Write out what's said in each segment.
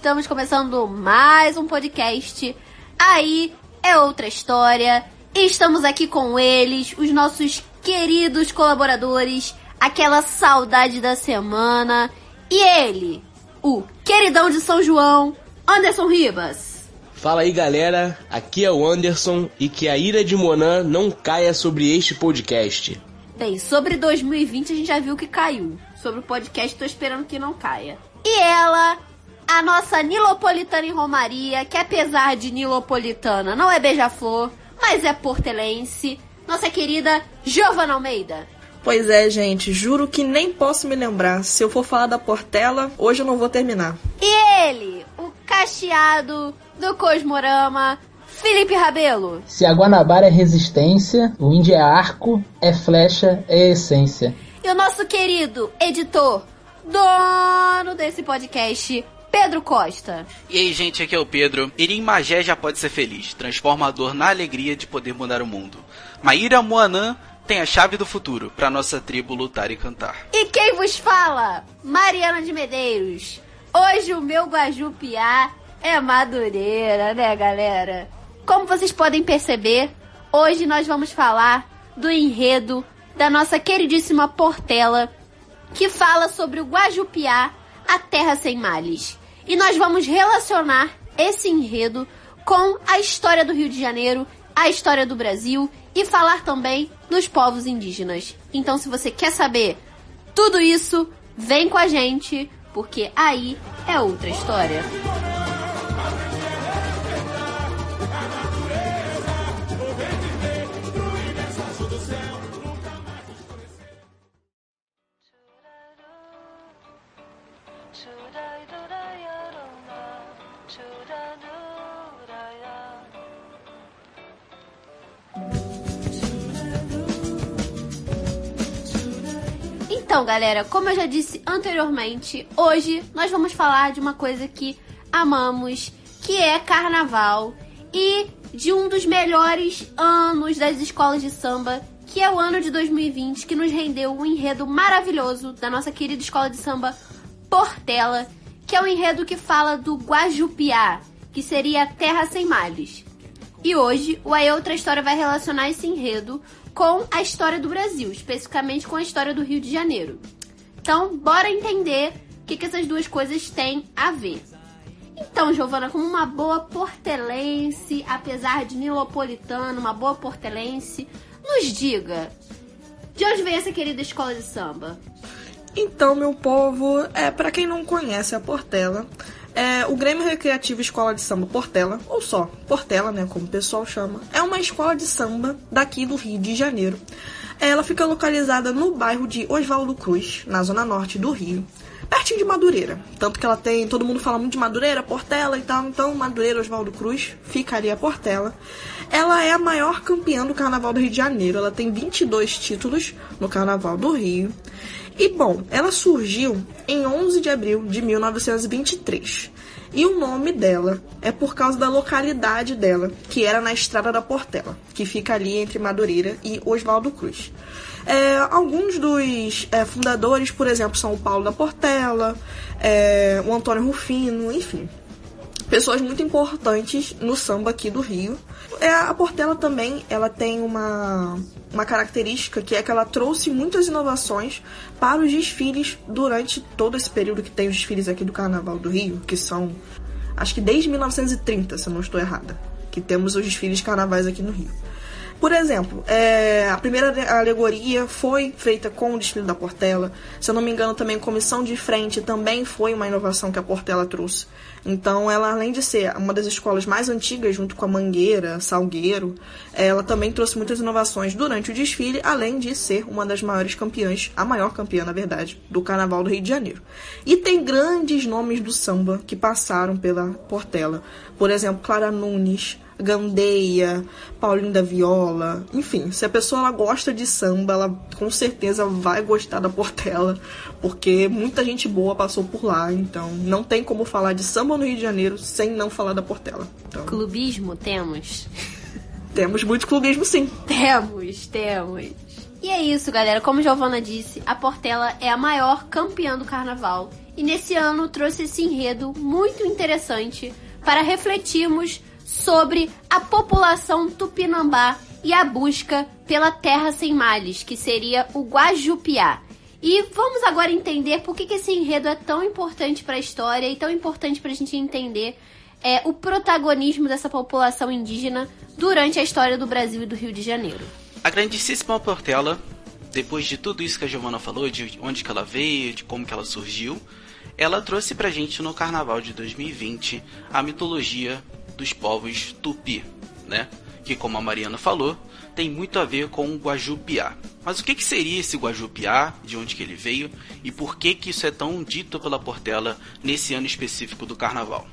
Estamos começando mais um podcast. Aí é outra história. E estamos aqui com eles, os nossos queridos colaboradores, aquela saudade da semana. E ele, o queridão de São João, Anderson Ribas. Fala aí, galera, aqui é o Anderson e que a ira de Monan não caia sobre este podcast. Bem, sobre 2020 a gente já viu que caiu. Sobre o podcast tô esperando que não caia. E ela, a nossa nilopolitana em Romaria, que apesar de nilopolitana não é beija-flor, mas é portelense, nossa querida Giovana Almeida. Pois é, gente, juro que nem posso me lembrar. Se eu for falar da Portela, hoje eu não vou terminar. E ele, o cacheado do Cosmorama, Felipe Rabelo. Se a Guanabara é resistência, o índio é arco, é flecha, é essência. E o nosso querido editor, dono desse podcast, Pedro Costa. E aí, gente, aqui é o Pedro. Irim Magé já pode ser feliz, transforma a dor na alegria de poder mudar o mundo. Maíra Moanã tem a chave do futuro para nossa tribo lutar e cantar. E quem vos fala? Mariana de Medeiros. Hoje o meu Guajupiá é Madureira, né, galera? Como vocês podem perceber, hoje nós vamos falar do enredo da nossa queridíssima Portela, que fala sobre o Guajupiá, a terra sem males. E nós vamos relacionar esse enredo com a história do Rio de Janeiro, a história do Brasil e falar também dos povos indígenas. Então, se você quer saber tudo isso, vem com a gente, porque aí é outra história. Então, galera, como eu já disse anteriormente, hoje nós vamos falar de uma coisa que amamos, que é carnaval, e de um dos melhores anos das escolas de samba, que é o ano de 2020, que nos rendeu um enredo maravilhoso da nossa querida escola de samba Portela, que é um enredo que fala do Guajupiá, que seria a terra sem males. E hoje, o Aí Outra História vai relacionar esse enredo com a história do Brasil, especificamente com a história do Rio de Janeiro. Então, bora entender o que essas duas coisas têm a ver. Então, Giovana, como uma boa portelense, apesar de nilopolitana, uma boa portelense, nos diga, de onde vem essa querida escola de samba? Então, meu povo, pra quem não conhece a Portela, o Grêmio Recreativo Escola de Samba Portela, ou só Portela, né, como o pessoal chama, é uma escola de samba daqui do Rio de Janeiro. Ela fica localizada no bairro de Oswaldo Cruz, na zona norte do Rio, pertinho de Madureira. Tanto que ela tem, todo mundo fala muito de Madureira, Portela e tal, então Madureira, Oswaldo Cruz, fica ali a Portela. Ela é a maior campeã do Carnaval do Rio de Janeiro, ela tem 22 títulos no Carnaval do Rio. E, bom, ela surgiu em 11 de abril de 1923. E o nome dela é por causa da localidade dela, que era na Estrada da Portela, que fica ali entre Madureira e Oswaldo Cruz. Alguns dos fundadores, por exemplo, são o Paulo da Portela, o Antônio Rufino, enfim. Pessoas muito importantes no samba aqui do Rio. A Portela também, ela tem uma característica que é que ela trouxe muitas inovações para os desfiles durante todo esse período que tem os desfiles aqui do Carnaval do Rio, que são, acho que desde 1930, se eu não estou errada, que temos os desfiles de carnavais aqui no Rio. Por exemplo, a primeira alegoria foi feita com o desfile da Portela. Se eu não me engano, também comissão de frente também foi uma inovação que a Portela trouxe. Então, ela, além de ser uma das escolas mais antigas, junto com a Mangueira, Salgueiro, ela também trouxe muitas inovações durante o desfile, além de ser uma das maiores campeãs, a maior campeã, na verdade, do Carnaval do Rio de Janeiro. E tem grandes nomes do samba que passaram pela Portela. Por exemplo, Clara Nunes, Gandeia, Paulinho da Viola, enfim, se a pessoa ela gosta de samba, ela com certeza vai gostar da Portela, porque muita gente boa passou por lá, então não tem como falar de samba no Rio de Janeiro sem não falar da Portela. Então, clubismo temos? Temos muito clubismo, sim. Temos. E é isso, galera, como Giovana disse, a Portela é a maior campeã do carnaval e nesse ano trouxe esse enredo muito interessante para refletirmos sobre a população tupinambá e a busca pela terra sem males, que seria o Guajupiá. E vamos agora entender por que esse enredo é tão importante para a história e tão importante para a gente entender o protagonismo dessa população indígena durante a história do Brasil e do Rio de Janeiro. A grandíssima Portela, depois de tudo isso que a Giovana falou, de onde que ela veio, de como que ela surgiu, ela trouxe pra gente no Carnaval de 2020 a mitologia dos povos Tupi, né? Que, como a Mariana falou, tem muito a ver com o Guajupiá. Mas o que seria esse Guajupiá, de onde que ele veio e por que isso é tão dito pela Portela nesse ano específico do Carnaval?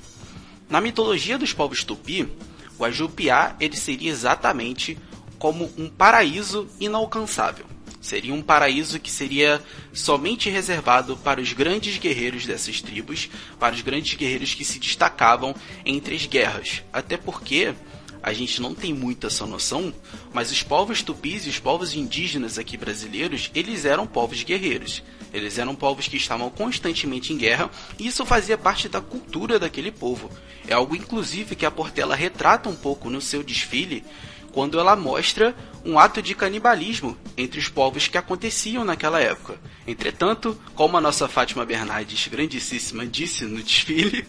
Na mitologia dos povos Tupi, o Guajupiá ele seria exatamente como um paraíso inalcançável. Seria um paraíso que seria somente reservado para os grandes guerreiros dessas tribos, para os grandes guerreiros que se destacavam entre as guerras. Até porque a gente não tem muita essa noção, mas os povos tupis e os povos indígenas aqui brasileiros, eles eram povos guerreiros. Eles eram povos que estavam constantemente em guerra, e isso fazia parte da cultura daquele povo. É algo, inclusive, que a Portela retrata um pouco no seu desfile, quando ela mostra um ato de canibalismo entre os povos que aconteciam naquela época. Entretanto, como a nossa Fátima Bernardes, grandíssima, disse no desfile,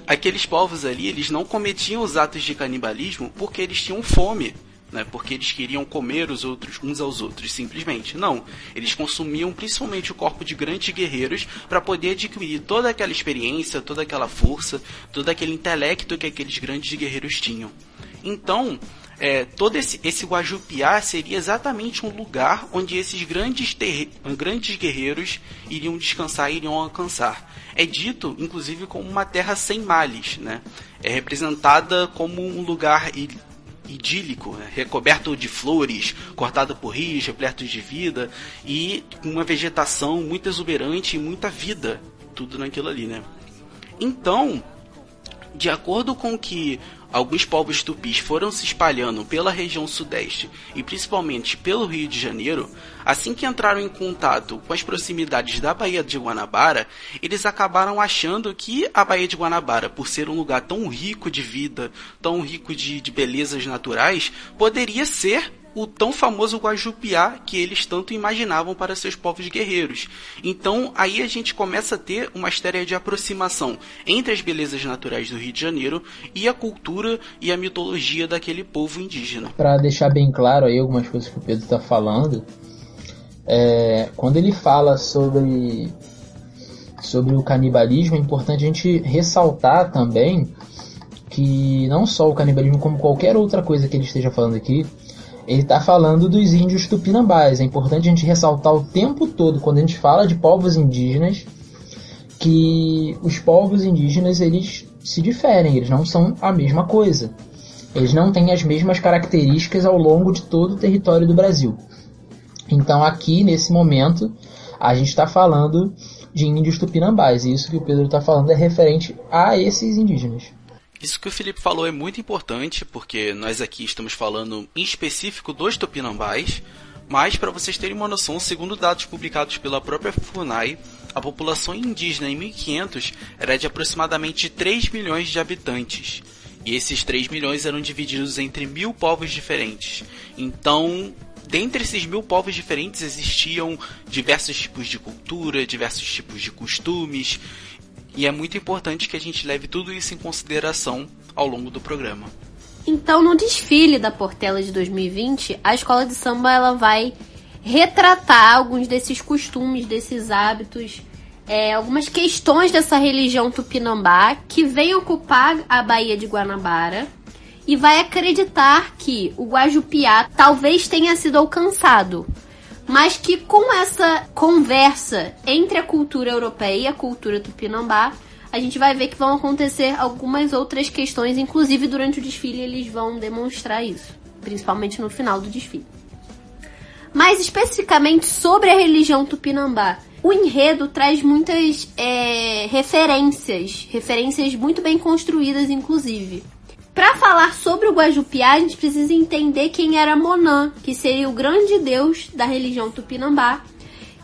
aqueles povos ali, eles não cometiam os atos de canibalismo porque eles tinham fome, né? Porque eles queriam comer os outros uns aos outros, simplesmente. Não, eles consumiam principalmente o corpo de grandes guerreiros para poder adquirir toda aquela experiência, toda aquela força, todo aquele intelecto que aqueles grandes guerreiros tinham. Então, todo esse Guajupiá seria exatamente um lugar onde esses grandes guerreiros iriam descansar, iriam alcançar. É dito, inclusive, como uma terra sem males, né? É representada como um lugar idílico, né? Recoberto de flores, cortado por rios, repleto de vida, e uma vegetação muito exuberante e muita vida, tudo naquilo ali, né? Então, de acordo com que alguns povos tupis foram se espalhando pela região sudeste e principalmente pelo Rio de Janeiro, assim que entraram em contato com as proximidades da Baía de Guanabara, eles acabaram achando que a Baía de Guanabara, por ser um lugar tão rico de vida, tão rico de belezas naturais, poderia ser o tão famoso Guajupiá que eles tanto imaginavam para seus povos guerreiros. Então aí a gente começa a ter uma história de aproximação entre as belezas naturais do Rio de Janeiro e a cultura e a mitologia daquele povo indígena. Para deixar bem claro aí algumas coisas que o Pedro está falando, quando ele fala sobre o canibalismo, é importante a gente ressaltar também que não só o canibalismo, como qualquer outra coisa que ele esteja falando aqui, ele está falando dos índios tupinambás. É importante a gente ressaltar o tempo todo, quando a gente fala de povos indígenas, que os povos indígenas eles se diferem, eles não são a mesma coisa. Eles não têm as mesmas características ao longo de todo o território do Brasil. Então aqui, nesse momento, a gente está falando de índios tupinambás, e isso que o Pedro está falando é referente a esses indígenas. Isso que o Felipe falou é muito importante, porque nós aqui estamos falando em específico dos tupinambás, mas para vocês terem uma noção, segundo dados publicados pela própria FUNAI, a população indígena em 1500 era de aproximadamente 3 milhões de habitantes. E esses 3 milhões eram divididos entre 1.000 povos diferentes. Então, dentre esses 1.000 povos diferentes existiam diversos tipos de cultura, diversos tipos de costumes. E é muito importante que a gente leve tudo isso em consideração ao longo do programa. Então, no desfile da Portela de 2020, a escola de samba ela vai retratar alguns desses costumes, desses hábitos, algumas questões dessa religião tupinambá que vem ocupar a Baía de Guanabara e vai acreditar que o Guajupiá talvez tenha sido alcançado, mas que com essa conversa entre a cultura europeia e a cultura tupinambá, a gente vai ver que vão acontecer algumas outras questões, inclusive durante o desfile eles vão demonstrar isso, principalmente no final do desfile. Mais especificamente sobre a religião tupinambá, o enredo traz muitas referências muito bem construídas, inclusive. Para falar sobre o Guajupiá, a gente precisa entender quem era Monã, que seria o grande deus da religião tupinambá,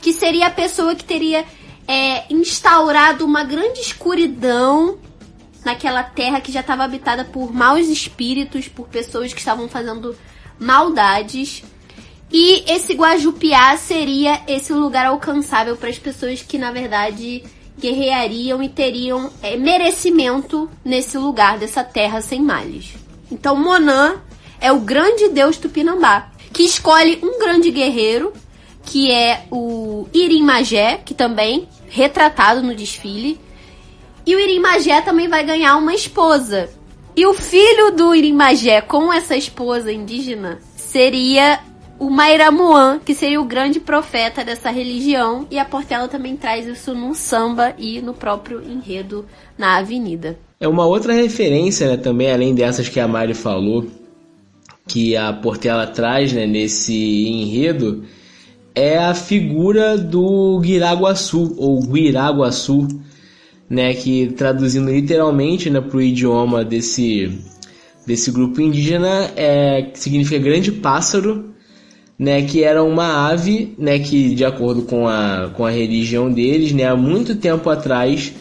que seria a pessoa que teria instaurado uma grande escuridão naquela terra que já estava habitada por maus espíritos, por pessoas que estavam fazendo maldades. E esse Guajupiá seria esse lugar alcançável para as pessoas que, na verdade, guerreariam e teriam merecimento nesse lugar, dessa terra sem males. Então Monã é o grande deus Tupinambá, que escolhe um grande guerreiro, que é o Irim-Magé, que também retratado no desfile. E o Irim-Magé também vai ganhar uma esposa. E o filho do Irim-Magé com essa esposa indígena seria o Mairamuã, que seria o grande profeta dessa religião. E a Portela também traz isso no samba e no próprio enredo na avenida. É uma outra referência, né, também, além dessas que a Mari falou, que a Portela traz, né, nesse enredo, é a figura do Guiraguaçu, ou Guiraguaçu, né, que traduzindo literalmente, né, para o idioma desse grupo indígena, significa grande pássaro, né, que era uma ave, né, que de acordo com a religião deles, né, há muito tempo atrás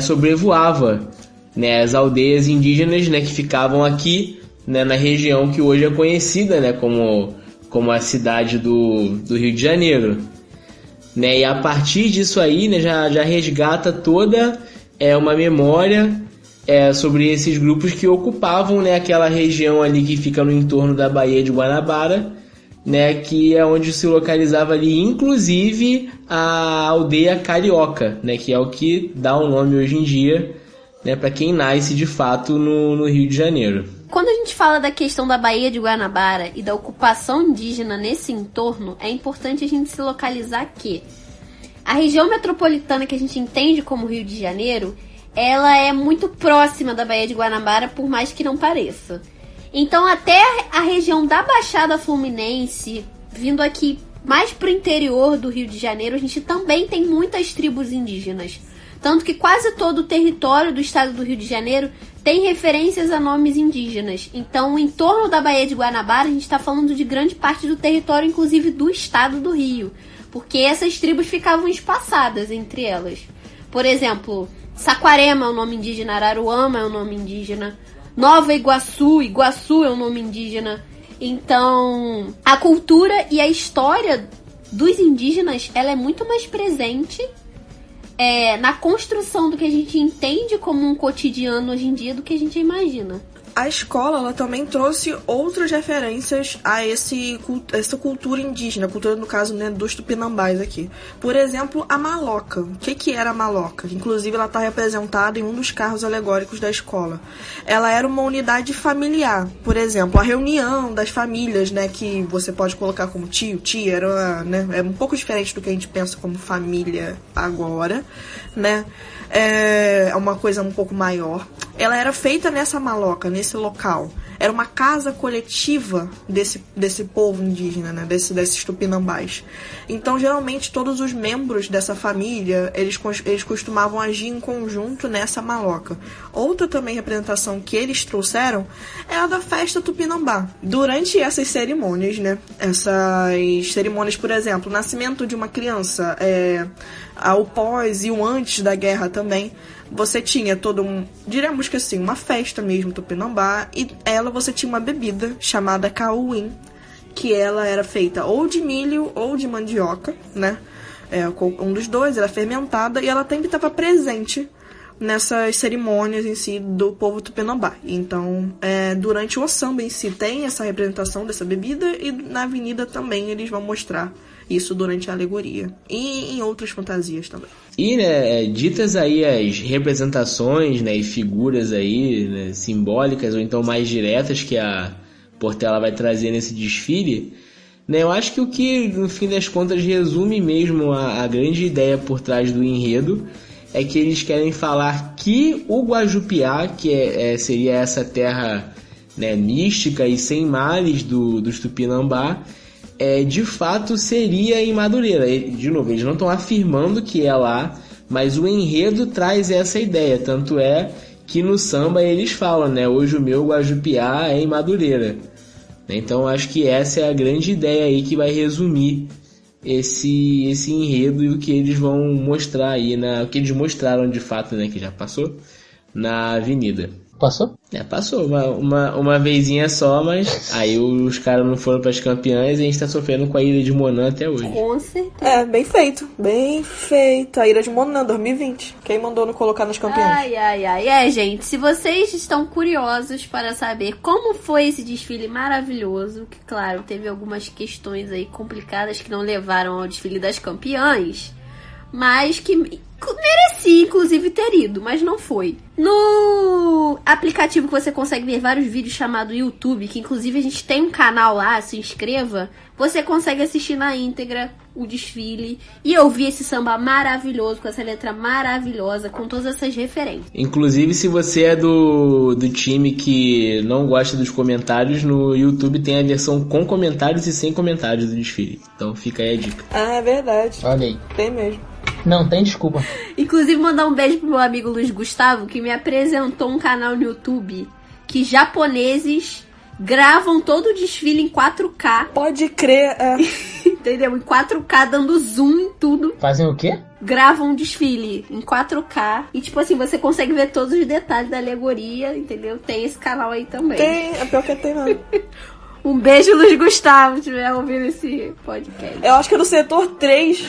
sobrevoava, né, as aldeias indígenas, né, que ficavam aqui, né, na região que hoje é conhecida, né, como a cidade do Rio de Janeiro. Né, e a partir disso aí, né, já resgata toda uma memória sobre esses grupos que ocupavam, né, aquela região ali que fica no entorno da Baía de Guanabara, né, que é onde se localizava ali, inclusive, a aldeia Carioca, né, que é o que dá o nome hoje em dia, né, para quem nasce de fato no Rio de Janeiro. Quando a gente fala da questão da Baía de Guanabara e da ocupação indígena nesse entorno, é importante a gente se localizar que a região metropolitana que a gente entende como Rio de Janeiro, ela é muito próxima da Baía de Guanabara, por mais que não pareça. Então até a região da Baixada Fluminense, vindo aqui mais pro interior do Rio de Janeiro, a gente também tem muitas tribos indígenas. Tanto que quase todo o território do estado do Rio de Janeiro tem referências a nomes indígenas. Então, em torno da Baía de Guanabara, a gente está falando de grande parte do território, inclusive do estado do Rio. Porque essas tribos ficavam espaçadas entre elas. Por exemplo, Saquarema é um nome indígena, Araruama é um nome indígena, Nova Iguaçu, Iguaçu é um nome indígena. Então, a cultura e a história dos indígenas, ela é muito mais presente na construção do que a gente entende como um cotidiano hoje em dia do que a gente imagina. A escola, ela também trouxe outras referências a essa cultura indígena, cultura, no caso, né, dos tupinambás aqui. Por exemplo, a maloca. O que era a maloca? Inclusive, ela está representada em um dos carros alegóricos da escola. Ela era uma unidade familiar. Por exemplo, a reunião das famílias, né, que você pode colocar como tio, tia, é um pouco diferente do que a gente pensa como família agora, né? É uma coisa um pouco maior. Ela era feita nessa maloca, nesse local. Era uma casa coletiva desse povo indígena, né? Desses tupinambás. Então, geralmente, todos os membros dessa família, eles costumavam agir em conjunto nessa maloca. Outra também representação que eles trouxeram é a da festa tupinambá. Durante essas cerimônias, né? Essas cerimônias, por exemplo, o nascimento de uma criança, o pós e o antes da guerra também, você tinha diremos que assim, uma festa mesmo tupinambá, e você tinha uma bebida chamada cauim, que ela era feita ou de milho ou de mandioca, né? Um dos dois, era fermentada, e ela sempre estava presente nessas cerimônias em si do povo tupinambá. Então, durante o samba em si tem essa representação dessa bebida, e na avenida também eles vão mostrar isso durante a alegoria. E em outras fantasias também. E, né, ditas aí as representações, né, e figuras aí, né, simbólicas ou então mais diretas que a Portela vai trazer nesse desfile, né, eu acho que o que, no fim das contas, resume mesmo a grande ideia por trás do enredo é que eles querem falar que o Guajupiá, que seria essa terra, né, mística e sem males dos Tupinambá, de fato seria em Madureira. De novo, eles não estão afirmando que é lá, mas o enredo traz essa ideia. Tanto é que no samba eles falam, né? Hoje o meu Guajupiá é em Madureira. Então acho que essa é a grande ideia aí que vai resumir esse enredo e o que eles vão mostrar aí, o que eles mostraram de fato, né, que já passou, na avenida. Passou? Passou, uma vezinha só, mas aí os caras não foram pras campeãs e a gente tá sofrendo com a Ira de Monan até hoje. Com certeza. Bem feito. Bem feito. A Ira de Monan, 2020. Quem mandou não colocar nas campeãs? Ai. Gente, se vocês estão curiosos para saber como foi esse desfile maravilhoso, que claro, teve algumas questões aí complicadas que não levaram ao desfile das campeãs, mas que merecia, inclusive, ter ido, mas não foi. No aplicativo que você consegue ver vários vídeos chamado YouTube, que inclusive a gente tem um canal lá, se inscreva, você consegue assistir na íntegra o desfile e ouvir esse samba maravilhoso, com essa letra maravilhosa, com todas essas referências. Inclusive, se você é do time que não gosta dos comentários, no YouTube tem a versão com comentários e sem comentários do desfile. Então fica aí a dica. É verdade. Olha aí. Tem mesmo. Não, tem desculpa. Inclusive, mandar um beijo pro meu amigo Luiz Gustavo, que me apresentou um canal no YouTube que japoneses gravam todo o desfile em 4K. Pode crer, Entendeu? Em 4K, dando zoom em tudo. Fazem o quê? Gravam um desfile em 4K. E, tipo assim, você consegue ver todos os detalhes da alegoria, entendeu? Tem esse canal aí também. Tem, é pior que tem mesmo. Um beijo, Luiz Gustavo, se estiver ouvindo esse podcast. Eu acho que é no setor 3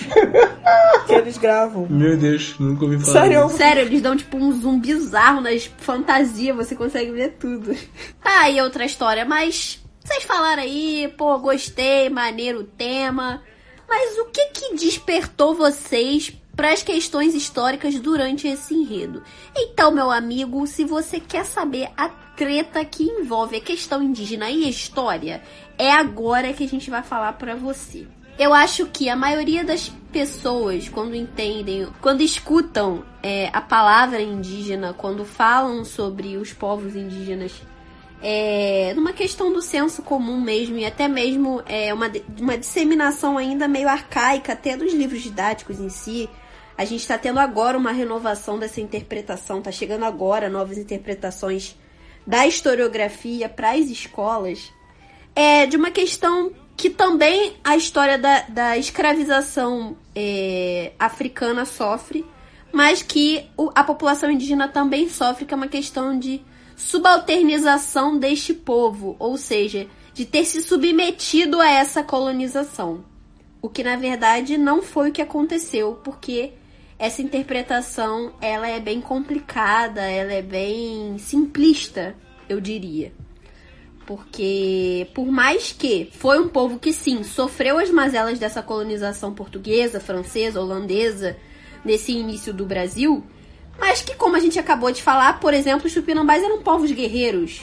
que eles gravam. Meu Deus, nunca ouvi falar. Sério? Sério, eles dão tipo um zoom bizarro nas fantasias, você consegue ver tudo. Tá aí outra história, mas vocês falaram aí, pô, gostei, maneiro o tema. Mas o que despertou vocês para as questões históricas durante esse enredo? Então, meu amigo, se você quer saber a treta que envolve a questão indígena e a história, é agora que a gente vai falar pra você. Eu acho que a maioria das pessoas, quando escutam a palavra indígena, quando falam sobre os povos indígenas, numa questão do senso comum mesmo, e até mesmo uma disseminação ainda meio arcaica, até dos livros didáticos em si. A gente está tendo agora uma renovação dessa interpretação, tá chegando agora novas interpretações da historiografia para as escolas, de uma questão que também a história da escravização africana sofre, mas que a população indígena também sofre, que é uma questão de subalternização deste povo, ou seja, de ter se submetido a essa colonização. O que, na verdade, não foi o que aconteceu, porque essa interpretação, ela é bem complicada, ela é bem simplista, eu diria. Porque, por mais que foi um povo que, sim, sofreu as mazelas dessa colonização portuguesa, francesa, holandesa, nesse início do Brasil, mas que, como a gente acabou de falar, por exemplo, os tupinambás eram povos guerreiros.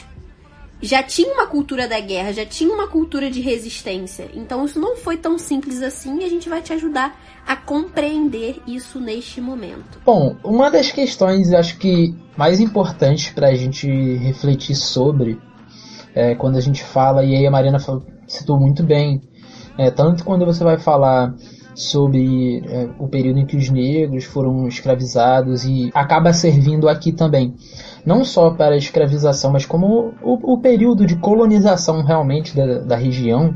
Já tinha uma cultura da guerra, já tinha uma cultura de resistência. Então isso não foi tão simples assim e a gente vai te ajudar a compreender isso neste momento. Bom, uma das questões, acho que mais importantes para a gente refletir sobre, quando a gente fala, e aí a Mariana citou muito bem, tanto quando você vai falar sobre o período em que os negros foram escravizados, e acaba servindo aqui também, não só para a escravização, mas como o período de colonização realmente da região,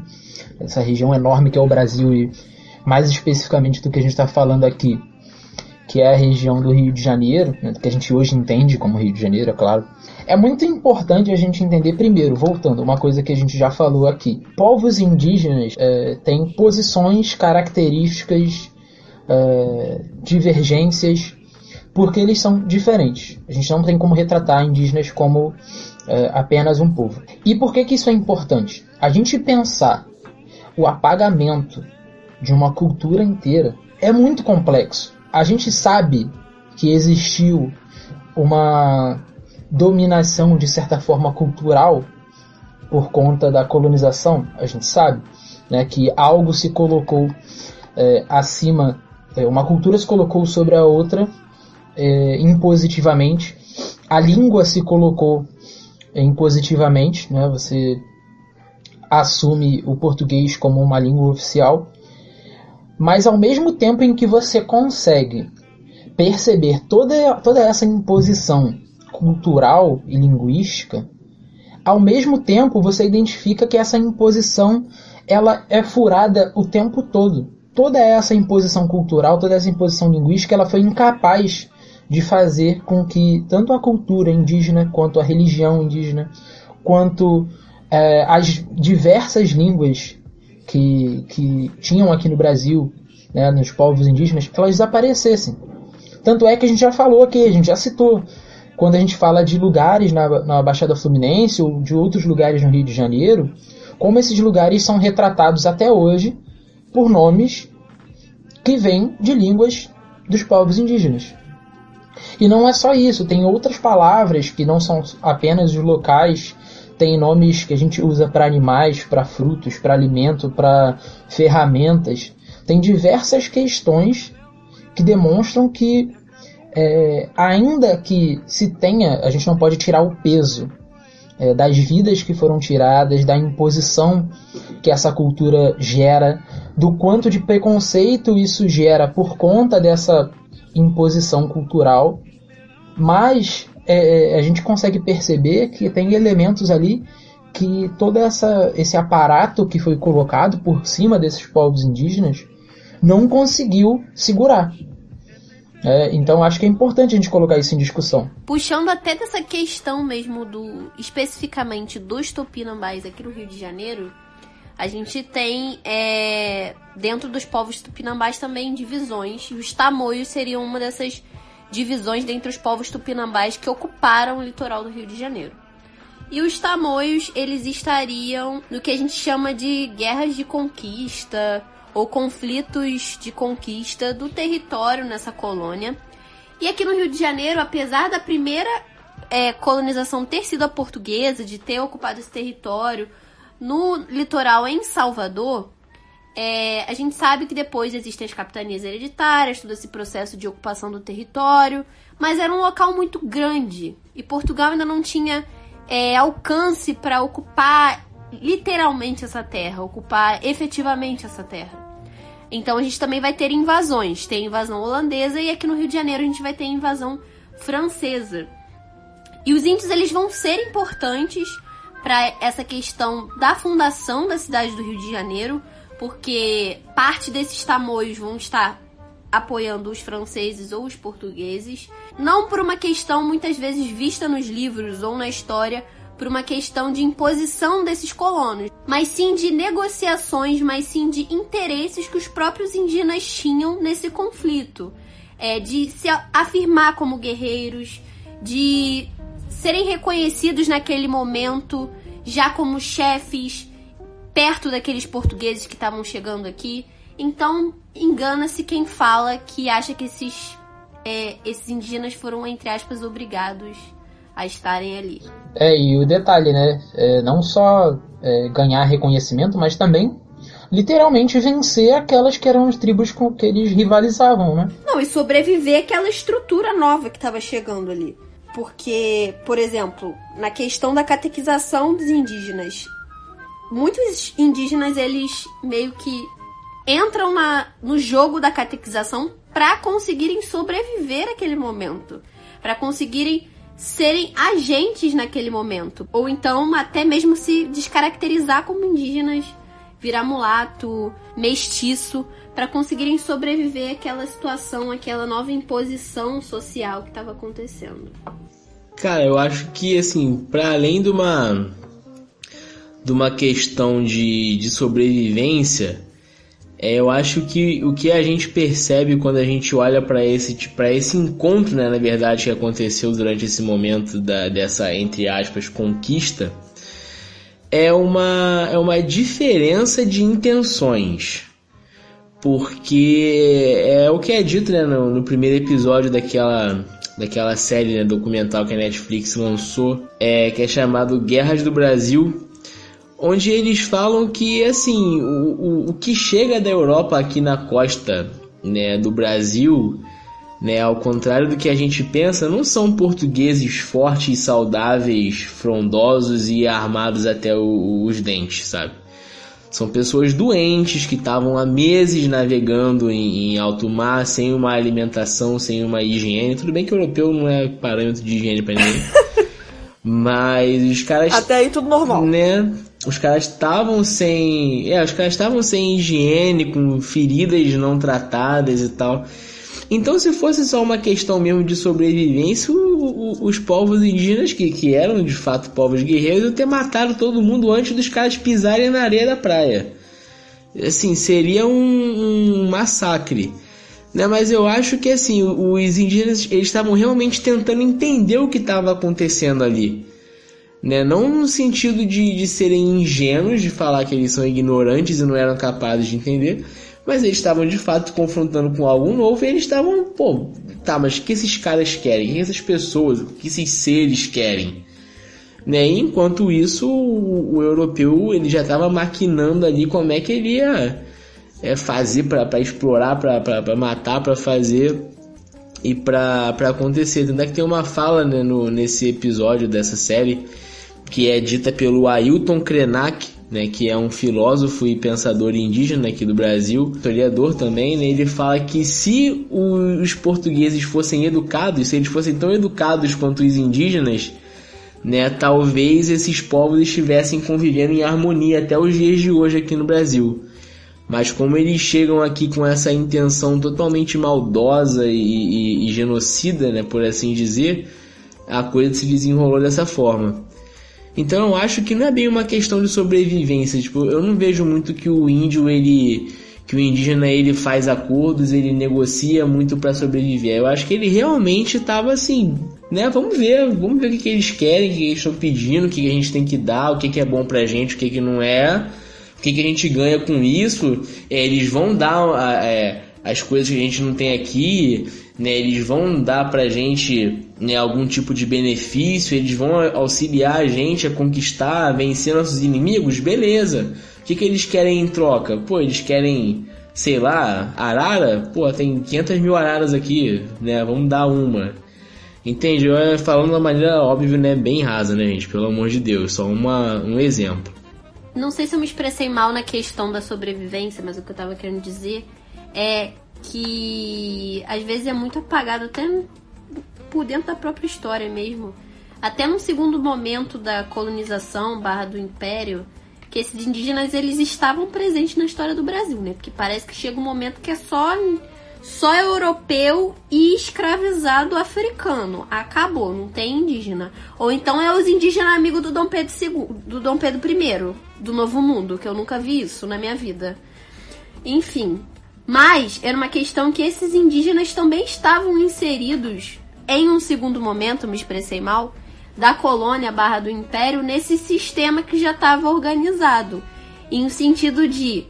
essa região enorme que é o Brasil, e mais especificamente do que a gente está falando aqui, que é a região do Rio de Janeiro, né, que a gente hoje entende como Rio de Janeiro, é claro. É muito importante a gente entender, primeiro, voltando, uma coisa que a gente já falou aqui. Povos indígenas têm posições, características, divergências, porque eles são diferentes. A gente não tem como retratar indígenas como apenas um povo. E por que isso é importante? A gente pensar o apagamento de uma cultura inteira é muito complexo. A gente sabe que existiu uma dominação, de certa forma, cultural por conta da colonização. A gente sabe, né, que algo se colocou acima, uma cultura se colocou sobre a outra impositivamente. A língua se colocou impositivamente, né, você assume o português como uma língua oficial. Mas ao mesmo tempo em que você consegue perceber toda essa imposição cultural e linguística, ao mesmo tempo você identifica que essa imposição ela é furada o tempo todo. toda essa imposição cultural, toda essa imposição linguística, ela foi incapaz de fazer com que tanto a cultura indígena, quanto a religião indígena, quanto as diversas línguas que tinham aqui no Brasil, né, nos povos indígenas, elas desaparecessem. Tanto é que a gente já falou aqui, a gente já citou, quando a gente fala de lugares na Baixada Fluminense ou de outros lugares no Rio de Janeiro, como esses lugares são retratados até hoje por nomes que vêm de línguas dos povos indígenas. E não é só isso, tem outras palavras que não são apenas os locais, tem nomes que a gente usa para animais, para frutos, para alimento, para ferramentas. Tem diversas questões que demonstram que, ainda que se tenha, a gente não pode tirar o peso das vidas que foram tiradas, da imposição que essa cultura gera, do quanto de preconceito isso gera por conta dessa imposição cultural, mas a gente consegue perceber que tem elementos ali que todo esse aparato que foi colocado por cima desses povos indígenas não conseguiu segurar. Então acho que é importante a gente colocar isso em discussão. Puxando até dessa questão mesmo especificamente dos tupinambás aqui no Rio de Janeiro, a gente tem dentro dos povos tupinambás também divisões, e os tamoios seriam uma dessas divisões dentre os povos tupinambás que ocuparam o litoral do Rio de Janeiro. E os tamoios, eles estariam no que a gente chama de guerras de conquista ou conflitos de conquista do território nessa colônia. E aqui no Rio de Janeiro, apesar da primeira colonização ter sido a portuguesa, de ter ocupado esse território no litoral em Salvador, a gente sabe que depois existem as capitanias hereditárias, todo esse processo de ocupação do território, mas era um local muito grande e Portugal ainda não tinha alcance para ocupar literalmente essa terra, ocupar efetivamente essa terra. Então a gente também vai ter invasões, tem invasão holandesa e aqui no Rio de Janeiro a gente vai ter invasão francesa. E os índios, eles vão ser importantes para essa questão da fundação da cidade do Rio de Janeiro, porque parte desses tamoios vão estar apoiando os franceses ou os portugueses, não por uma questão muitas vezes vista nos livros ou na história, por uma questão de imposição desses colonos, mas sim de negociações, mas sim de interesses que os próprios indígenas tinham nesse conflito, de se afirmar como guerreiros, de serem reconhecidos naquele momento já como chefes perto daqueles portugueses que estavam chegando aqui. Então, engana-se quem fala que acha que esses indígenas foram, entre aspas, obrigados a estarem ali. E o detalhe, né? Não só ganhar reconhecimento, mas também, literalmente, vencer aquelas que eram as tribos com que eles rivalizavam, né? Não, e sobreviver àquela estrutura nova que estava chegando ali. Porque, por exemplo, na questão da catequização dos indígenas, muitos indígenas, eles meio que entram no jogo da catequização para conseguirem sobreviver naquele momento, para conseguirem serem agentes naquele momento, ou então até mesmo se descaracterizar como indígenas, virar mulato, mestiço, para conseguirem sobreviver àquela situação, àquela nova imposição social que estava acontecendo. Cara, eu acho que, assim, para além de uma questão de sobrevivência, eu acho que o que a gente percebe quando a gente olha para esse encontro, né, na verdade, que aconteceu durante esse momento dessa, entre aspas, conquista, é uma diferença de intenções. Porque é o que é dito, né, no primeiro episódio daquela série, né, documental que a Netflix lançou, que é chamado Guerras do Brasil, onde eles falam que, assim, o que chega da Europa aqui na costa, né, do Brasil, né, ao contrário do que a gente pensa, não são portugueses fortes, saudáveis, frondosos e armados até os dentes, sabe? São pessoas doentes que estavam há meses navegando em alto mar, sem uma alimentação, sem uma higiene. Tudo bem que o europeu não é parâmetro de higiene pra ninguém. Mas os caras... Até aí tudo normal. Né? os caras estavam sem higiene, com feridas não tratadas e tal. Então, se fosse só uma questão mesmo de sobrevivência, os povos indígenas, que eram de fato povos guerreiros, iam ter matado todo mundo antes dos caras pisarem na areia da praia. Assim, seria um massacre, né? Mas eu acho que assim, os indígenas, eles estavam realmente tentando entender o que estava acontecendo ali, né? Não no sentido de serem ingênuos, de falar que eles são ignorantes e não eram capazes de entender, mas eles estavam de fato confrontando com algo novo e eles estavam, mas o que esses caras querem? O que essas pessoas, o que esses seres querem? Né? E enquanto isso, o europeu ele já estava maquinando ali como é que ele ia fazer para explorar, para matar, para fazer e para acontecer. Tanto é que tem uma fala, né, nesse episódio dessa série que é dita pelo Ailton Krenak, né, que é um filósofo e pensador indígena aqui do Brasil, historiador também, né, ele fala que se os portugueses fossem educados, se eles fossem tão educados quanto os indígenas, né, talvez esses povos estivessem convivendo em harmonia até os dias de hoje aqui no Brasil. Mas como eles chegam aqui com essa intenção totalmente maldosa e genocida, né, por assim dizer, a coisa se desenrolou dessa forma. Então eu acho que não é bem uma questão de sobrevivência. Tipo, eu não vejo muito que o indígena ele faz acordos, ele negocia muito para sobreviver. Eu acho que ele realmente estava assim, né? Vamos ver o que eles querem, o que eles estão pedindo, o que a gente tem que dar, o que é bom pra gente, o que não é, o que a gente ganha com isso. Eles vão dar as coisas que a gente não tem aqui, né? Eles vão dar pra gente, né, algum tipo de benefício, eles vão auxiliar a gente a conquistar, a vencer nossos inimigos, beleza. O que eles querem em troca? Pô, eles querem, sei lá, arara? Pô, tem 500 mil araras aqui, né? Vamos dar uma. Entende? Eu falando de uma maneira óbvia, né? Bem rasa, né, gente? Pelo amor de Deus, só um exemplo. Não sei se eu me expressei mal na questão da sobrevivência, mas o que eu tava querendo dizer é que às vezes é muito apagado até por dentro da própria história mesmo. Até no segundo momento da colonização / do império, que esses indígenas eles estavam presentes na história do Brasil, né? Porque parece que chega um momento que é só europeu e escravizado africano. Acabou, não tem indígena. Ou então é os indígenas amigos do Dom Pedro II, do Dom Pedro I, do Novo Mundo, que eu nunca vi isso na minha vida. Enfim, mas era uma questão que esses indígenas também estavam inseridos em um segundo momento, me expressei mal, da colônia / do império, nesse sistema que já estava organizado, em um sentido de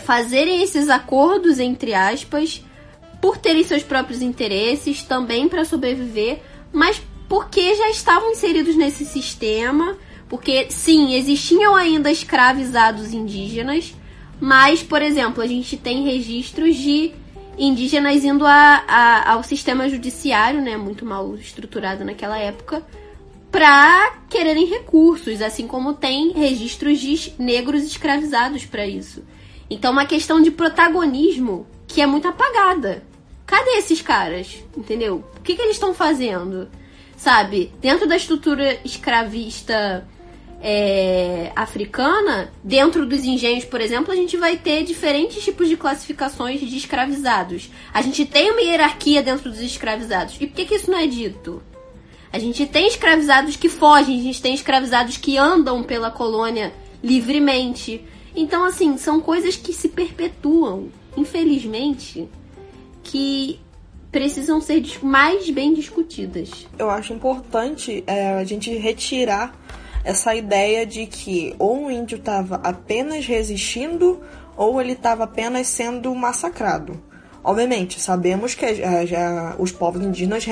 fazerem esses acordos, entre aspas, por terem seus próprios interesses, também para sobreviver, mas porque já estavam inseridos nesse sistema, porque, sim, existiam ainda escravizados indígenas, mas, por exemplo, a gente tem registros de indígenas indo ao sistema judiciário, né, muito mal estruturado naquela época, para quererem recursos, assim como tem registros de negros escravizados para isso. Então, uma questão de protagonismo que é muito apagada. Cadê esses caras? Entendeu? O que eles estão fazendo? Sabe? Dentro da estrutura escravista africana, dentro dos engenhos, por exemplo, a gente vai ter diferentes tipos de classificações de escravizados. A gente tem uma hierarquia dentro dos escravizados. E por que isso não é dito? A gente tem escravizados que fogem, a gente tem escravizados que andam pela colônia livremente. Então, assim, são coisas que se perpetuam, infelizmente, que precisam ser mais bem discutidas. Eu acho importante a gente retirar essa ideia de que ou o índio estava apenas resistindo ou ele estava apenas sendo massacrado. Obviamente, sabemos que os povos indígenas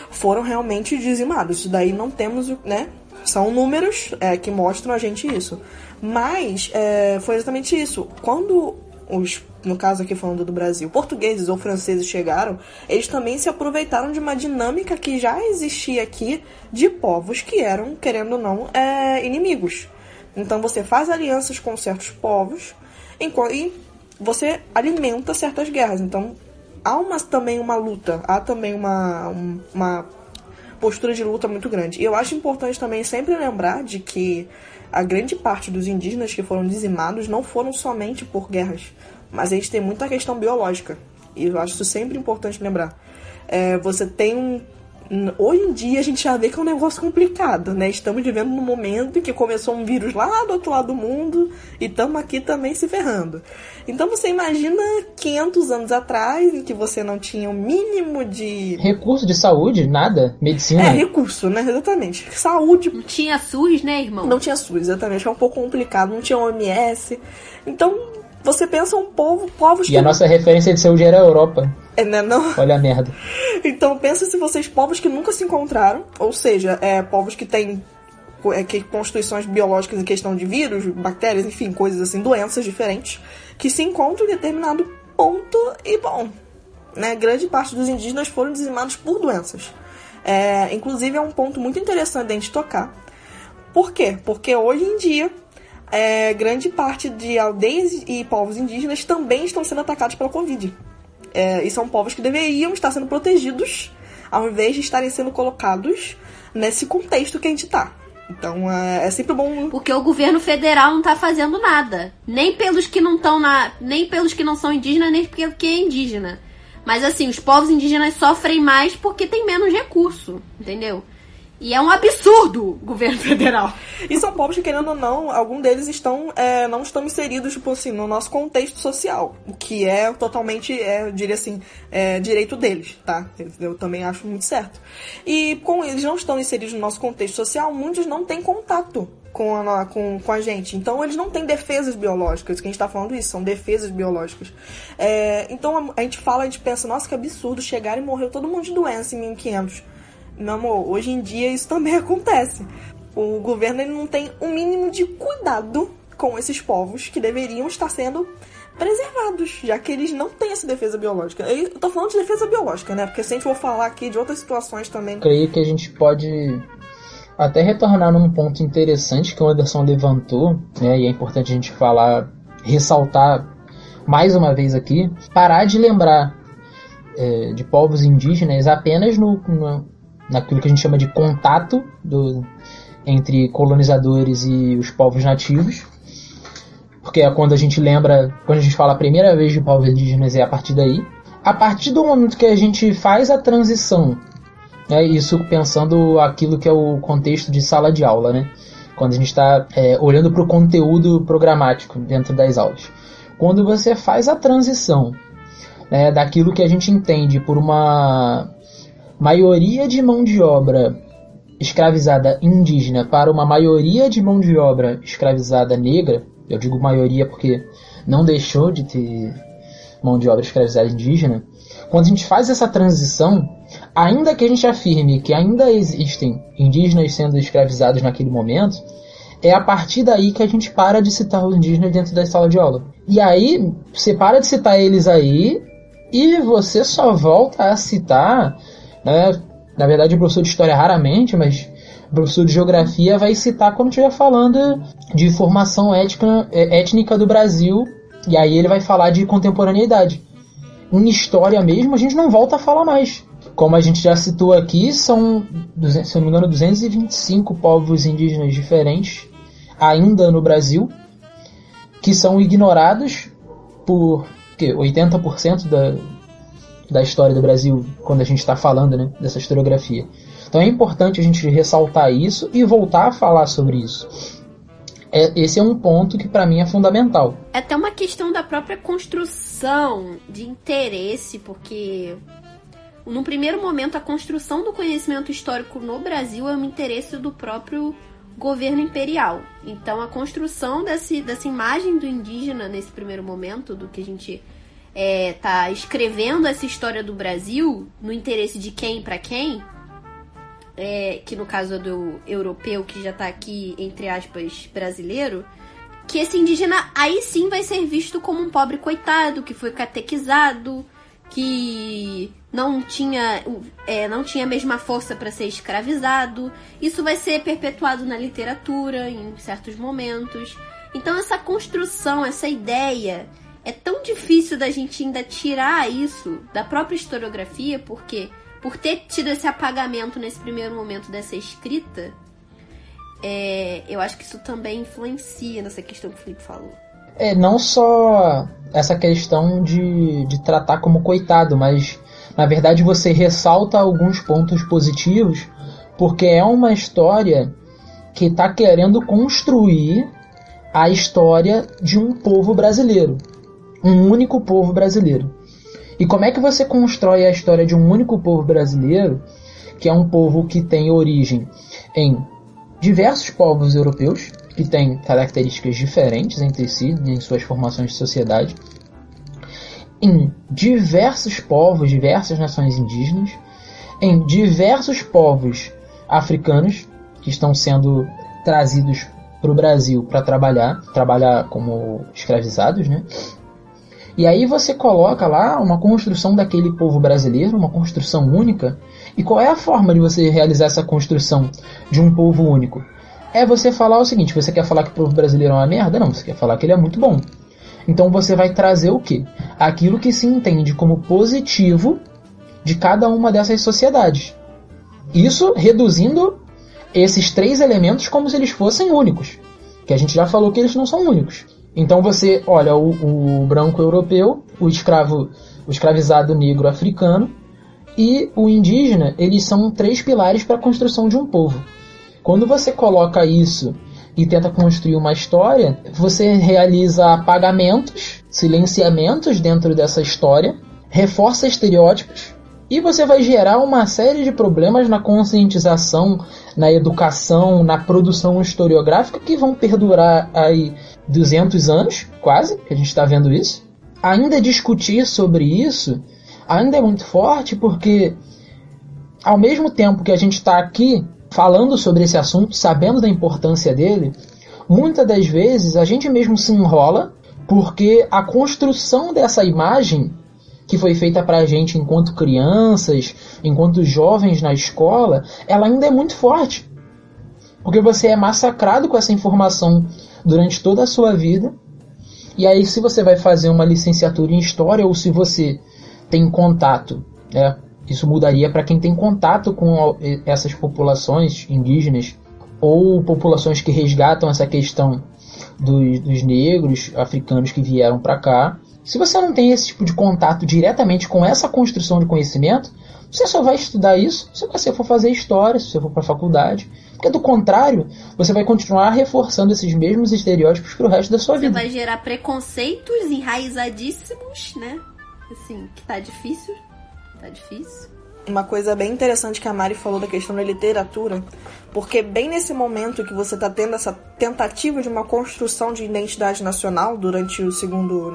foram realmente dizimados. Isso daí não temos, né? São números que mostram a gente isso. Mas foi exatamente isso. Quando no caso aqui falando do Brasil, portugueses ou franceses chegaram, eles também se aproveitaram de uma dinâmica que já existia aqui de povos que eram, querendo ou não, inimigos. Então você faz alianças com certos povos e você alimenta certas guerras. Então há também uma luta, há também uma postura de luta muito grande. E eu acho importante também sempre lembrar de que a grande parte dos indígenas que foram dizimados não foram somente por guerras, mas a gente tem muita questão biológica. E eu acho isso sempre importante lembrar. Você tem hoje em dia a gente já vê que é um negócio complicado, né? Estamos vivendo num momento em que começou um vírus lá do outro lado do mundo e estamos aqui também se ferrando. Então você imagina 500 anos atrás, em que você não tinha o mínimo de... recurso de saúde, nada, medicina. Recurso, né? Exatamente. Saúde. Não tinha SUS, né, irmão? Não tinha SUS, exatamente. É um pouco complicado, não tinha OMS. Então, você pensa povos E a nossa referência de saúde era a Europa. Né, não? Olha a merda. Então, pensa se vocês, povos que nunca se encontraram, ou seja, povos que têm constituições biológicas em questão de vírus, bactérias, enfim, coisas assim, doenças diferentes, que se encontram em determinado ponto e, bom, né, grande parte dos indígenas foram dizimados por doenças. Inclusive, é um ponto muito interessante de a gente tocar. Por quê? Porque hoje em dia, grande parte de aldeias e povos indígenas também estão sendo atacados pela Covid. E são povos que deveriam estar sendo protegidos, ao invés de estarem sendo colocados nesse contexto que a gente tá. Então, é sempre bom... Porque o governo federal não tá fazendo nada. Nem pelos que não estão nem pelos que não são indígenas, nem pelo que é indígena. Mas, assim, os povos indígenas sofrem mais porque tem menos recurso, entendeu? E é um absurdo o governo federal. E são povos que, querendo ou não, alguns deles não estão inseridos, tipo assim, no nosso contexto social. O que é totalmente, eu diria assim, direito deles, tá? Eu também acho muito certo. E como eles não estão inseridos no nosso contexto social, muitos não têm contato com a gente. Então, eles não têm defesas biológicas. Que a gente tá falando isso, são defesas biológicas. Então, a gente pensa, nossa, que absurdo, chegaram e morreu todo mundo de doença em 1500. Meu amor, hoje em dia isso também acontece. O governo ele não tem o mínimo de cuidado com esses povos que deveriam estar sendo preservados, já que eles não têm essa defesa biológica. Eu tô falando de defesa biológica, né? Porque se a gente for falar aqui de outras situações também... Creio que a gente pode até retornar num ponto interessante que o Anderson levantou, né? E é importante a gente ressaltar mais uma vez aqui, parar de lembrar de povos indígenas apenas naquilo que a gente chama de contato entre colonizadores e os povos nativos, porque é quando a gente fala a primeira vez de povos indígenas, é a partir daí. A partir do momento que a gente faz a transição, né, isso pensando aquilo que é o contexto de sala de aula, né, quando a gente está olhando para o conteúdo programático dentro das aulas. Quando você faz a transição daquilo que a gente entende por uma maioria de mão de obra escravizada indígena para uma maioria de mão de obra escravizada negra, eu digo maioria porque não deixou de ter mão de obra escravizada indígena, quando a gente faz essa transição, ainda que a gente afirme que ainda existem indígenas sendo escravizados naquele momento, é a partir daí que a gente para de citar os indígenas dentro da sala de aula. E aí, você para de citar eles aí e você só volta a citar... Na verdade, o professor de história raramente, mas o professor de geografia vai citar quando estiver falando de formação étnica do Brasil, e aí ele vai falar de contemporaneidade. Em história mesmo, a gente não volta a falar mais. Como a gente já citou aqui, são, se eu não me engano, 225 povos indígenas diferentes, ainda no Brasil, que são ignorados por 80% da história do Brasil, quando a gente está falando, né, dessa historiografia. Então é importante a gente ressaltar isso e voltar a falar sobre isso. Esse é um ponto que para mim é fundamental. É até uma questão da própria construção de interesse, porque no primeiro momento a construção do conhecimento histórico no Brasil é um interesse do próprio governo imperial. Então a construção dessa imagem do indígena nesse primeiro momento, do que a gente tá escrevendo essa história do Brasil no interesse de quem para quem, que no caso é do europeu que já tá aqui, entre aspas, brasileiro, que esse indígena aí sim vai ser visto como um pobre coitado, que foi catequizado, que não tinha a mesma força para ser escravizado. Isso vai ser perpetuado na literatura em certos momentos. Então essa construção, essa ideia, é tão difícil da gente ainda tirar isso da própria historiografia, porque por ter tido esse apagamento nesse primeiro momento dessa escrita, eu acho que isso também influencia nessa questão que o Felipe falou. Não só essa questão de tratar como coitado, mas na verdade você ressalta alguns pontos positivos, porque é uma história que está querendo construir a história de um povo brasileiro, um único povo brasileiro. E como é que você constrói a história de um único povo brasileiro, que é um povo que tem origem em diversos povos europeus, que têm características diferentes entre si, em suas formações de sociedade, em diversos povos, diversas nações indígenas, em diversos povos africanos, que estão sendo trazidos para o Brasil para trabalhar como escravizados, né? E aí você coloca lá uma construção daquele povo brasileiro, uma construção única. E qual é a forma de você realizar essa construção de um povo único? É você falar o seguinte: você quer falar que o povo brasileiro é uma merda? Não, você quer falar que ele é muito bom. Então você vai trazer o quê? Aquilo que se entende como positivo de cada uma dessas sociedades. Isso reduzindo esses 3 elementos como se eles fossem únicos. Que a gente já falou que eles não são únicos. Então você olha o branco europeu, o escravizado negro africano e o indígena, eles são 3 pilares para a construção de um povo. Quando você coloca isso e tenta construir uma história, você realiza apagamentos, silenciamentos dentro dessa história, reforça estereótipos e você vai gerar uma série de problemas na conscientização, na educação, na produção historiográfica que vão perdurar aí 200 anos, quase, que a gente está vendo isso. Ainda discutir sobre isso ainda é muito forte, porque ao mesmo tempo que a gente está aqui falando sobre esse assunto, sabendo da importância dele, muitas das vezes a gente mesmo se enrola, porque a construção dessa imagem que foi feita pra gente enquanto crianças, enquanto jovens na escola, ela ainda é muito forte. Porque você é massacrado com essa informação durante toda a sua vida. E aí, se você vai fazer uma licenciatura em História, ou se você tem contato, isso mudaria para quem tem contato com essas populações indígenas, ou populações que resgatam essa questão dos negros africanos que vieram para cá. Se você não tem esse tipo de contato diretamente com essa construção de conhecimento, você só vai estudar isso se você for fazer história, se você for para a faculdade. Porque do contrário, você vai continuar reforçando esses mesmos estereótipos pro resto da sua vida. Você vai gerar preconceitos enraizadíssimos, né? Assim, que tá difícil. Tá difícil. Uma coisa bem interessante que a Mari falou da questão da literatura, porque bem nesse momento que você está tendo essa tentativa de uma construção de identidade nacional durante o segundo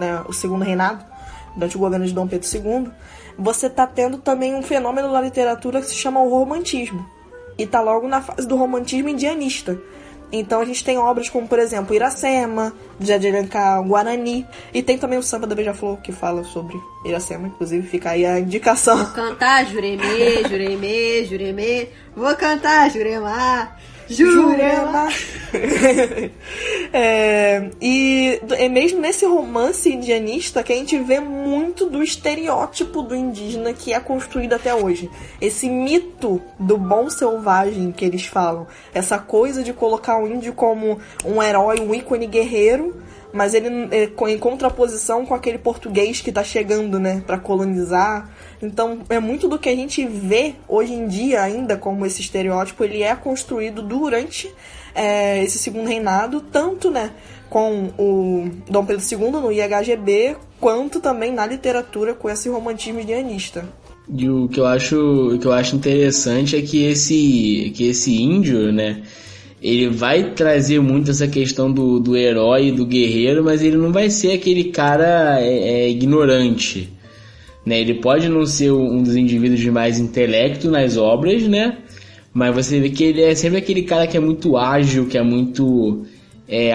reinado, durante o governo de Dom Pedro II, você está tendo também um fenômeno da literatura que se chama o romantismo. E está logo na fase do romantismo indianista. Então a gente tem obras como, por exemplo, Iracema, José de Alencar, Guarani. E tem também o Samba da Beija-Flor, que fala sobre Iracema. Inclusive fica aí a indicação. Vou cantar Juremê, Juremê, Juremê. Vou cantar Juremar, Juremar. E é mesmo nesse romance indianista que a gente vê muito do estereótipo do indígena que é construído até hoje. Esse mito do bom selvagem que eles falam. Essa coisa de colocar o índio como um herói, um ícone guerreiro, mas ele em contraposição com aquele português que tá chegando, né, para colonizar. Então, é muito do que a gente vê hoje em dia ainda como esse estereótipo, ele é construído durante esse segundo reinado, tanto, né, com o Dom Pedro II no IHGB, quanto também na literatura com esse romantismo indianista. E o que eu acho interessante é que esse índio, né, ele vai trazer muito essa questão do herói e do guerreiro, mas ele não vai ser aquele cara ignorante, né? Ele pode não ser um dos indivíduos de mais intelecto nas obras, né? Mas você vê que ele é sempre aquele cara que é muito ágil, que é muito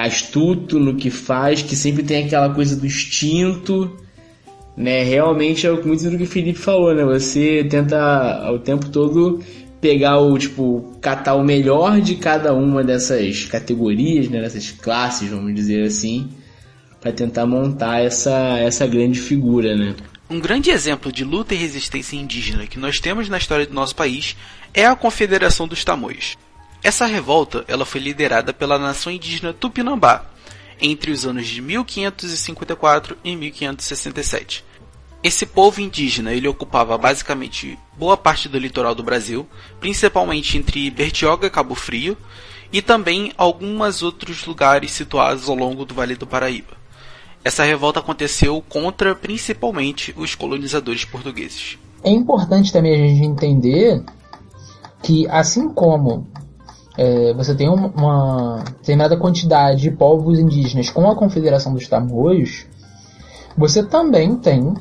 astuto no que faz, que sempre tem aquela coisa do instinto, né? Realmente é muito do que o Felipe falou, né? Você tenta o tempo todo pegar catar o melhor de cada uma dessas categorias, né, dessas classes, vamos dizer assim, para tentar montar essa grande figura, né? Um grande exemplo de luta e resistência indígena que nós temos na história do nosso país é a Confederação dos Tamoios. Essa revolta ela foi liderada pela nação indígena Tupinambá entre os anos de 1554 e 1567. Esse povo indígena ele ocupava basicamente boa parte do litoral do Brasil, principalmente entre Bertioga e Cabo Frio, e também alguns outros lugares situados ao longo do Vale do Paraíba. Essa revolta aconteceu contra principalmente os colonizadores portugueses. É importante também a gente entender que, assim como você tem uma determinada quantidade de povos indígenas com a Confederação dos Tamoios, você também tem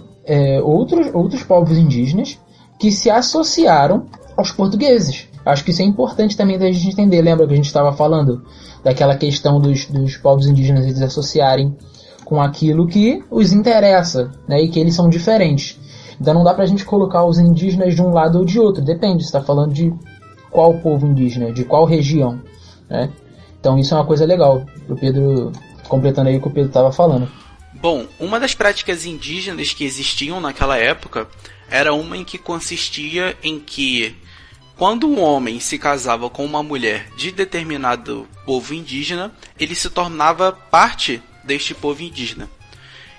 outros povos indígenas que se associaram aos portugueses. Acho que isso é importante também da gente entender. Lembra que a gente estava falando daquela questão dos povos indígenas eles associarem com aquilo que os interessa, né, e que eles são diferentes. Então não dá pra gente colocar os indígenas de um lado ou de outro. Depende, você está falando de qual povo indígena, de qual região, né? Então isso é uma coisa legal. O Pedro, completando aí o que o Pedro estava falando. Bom, uma das práticas indígenas que existiam naquela época era uma em que consistia em que quando um homem se casava com uma mulher de determinado povo indígena, ele se tornava parte deste povo indígena.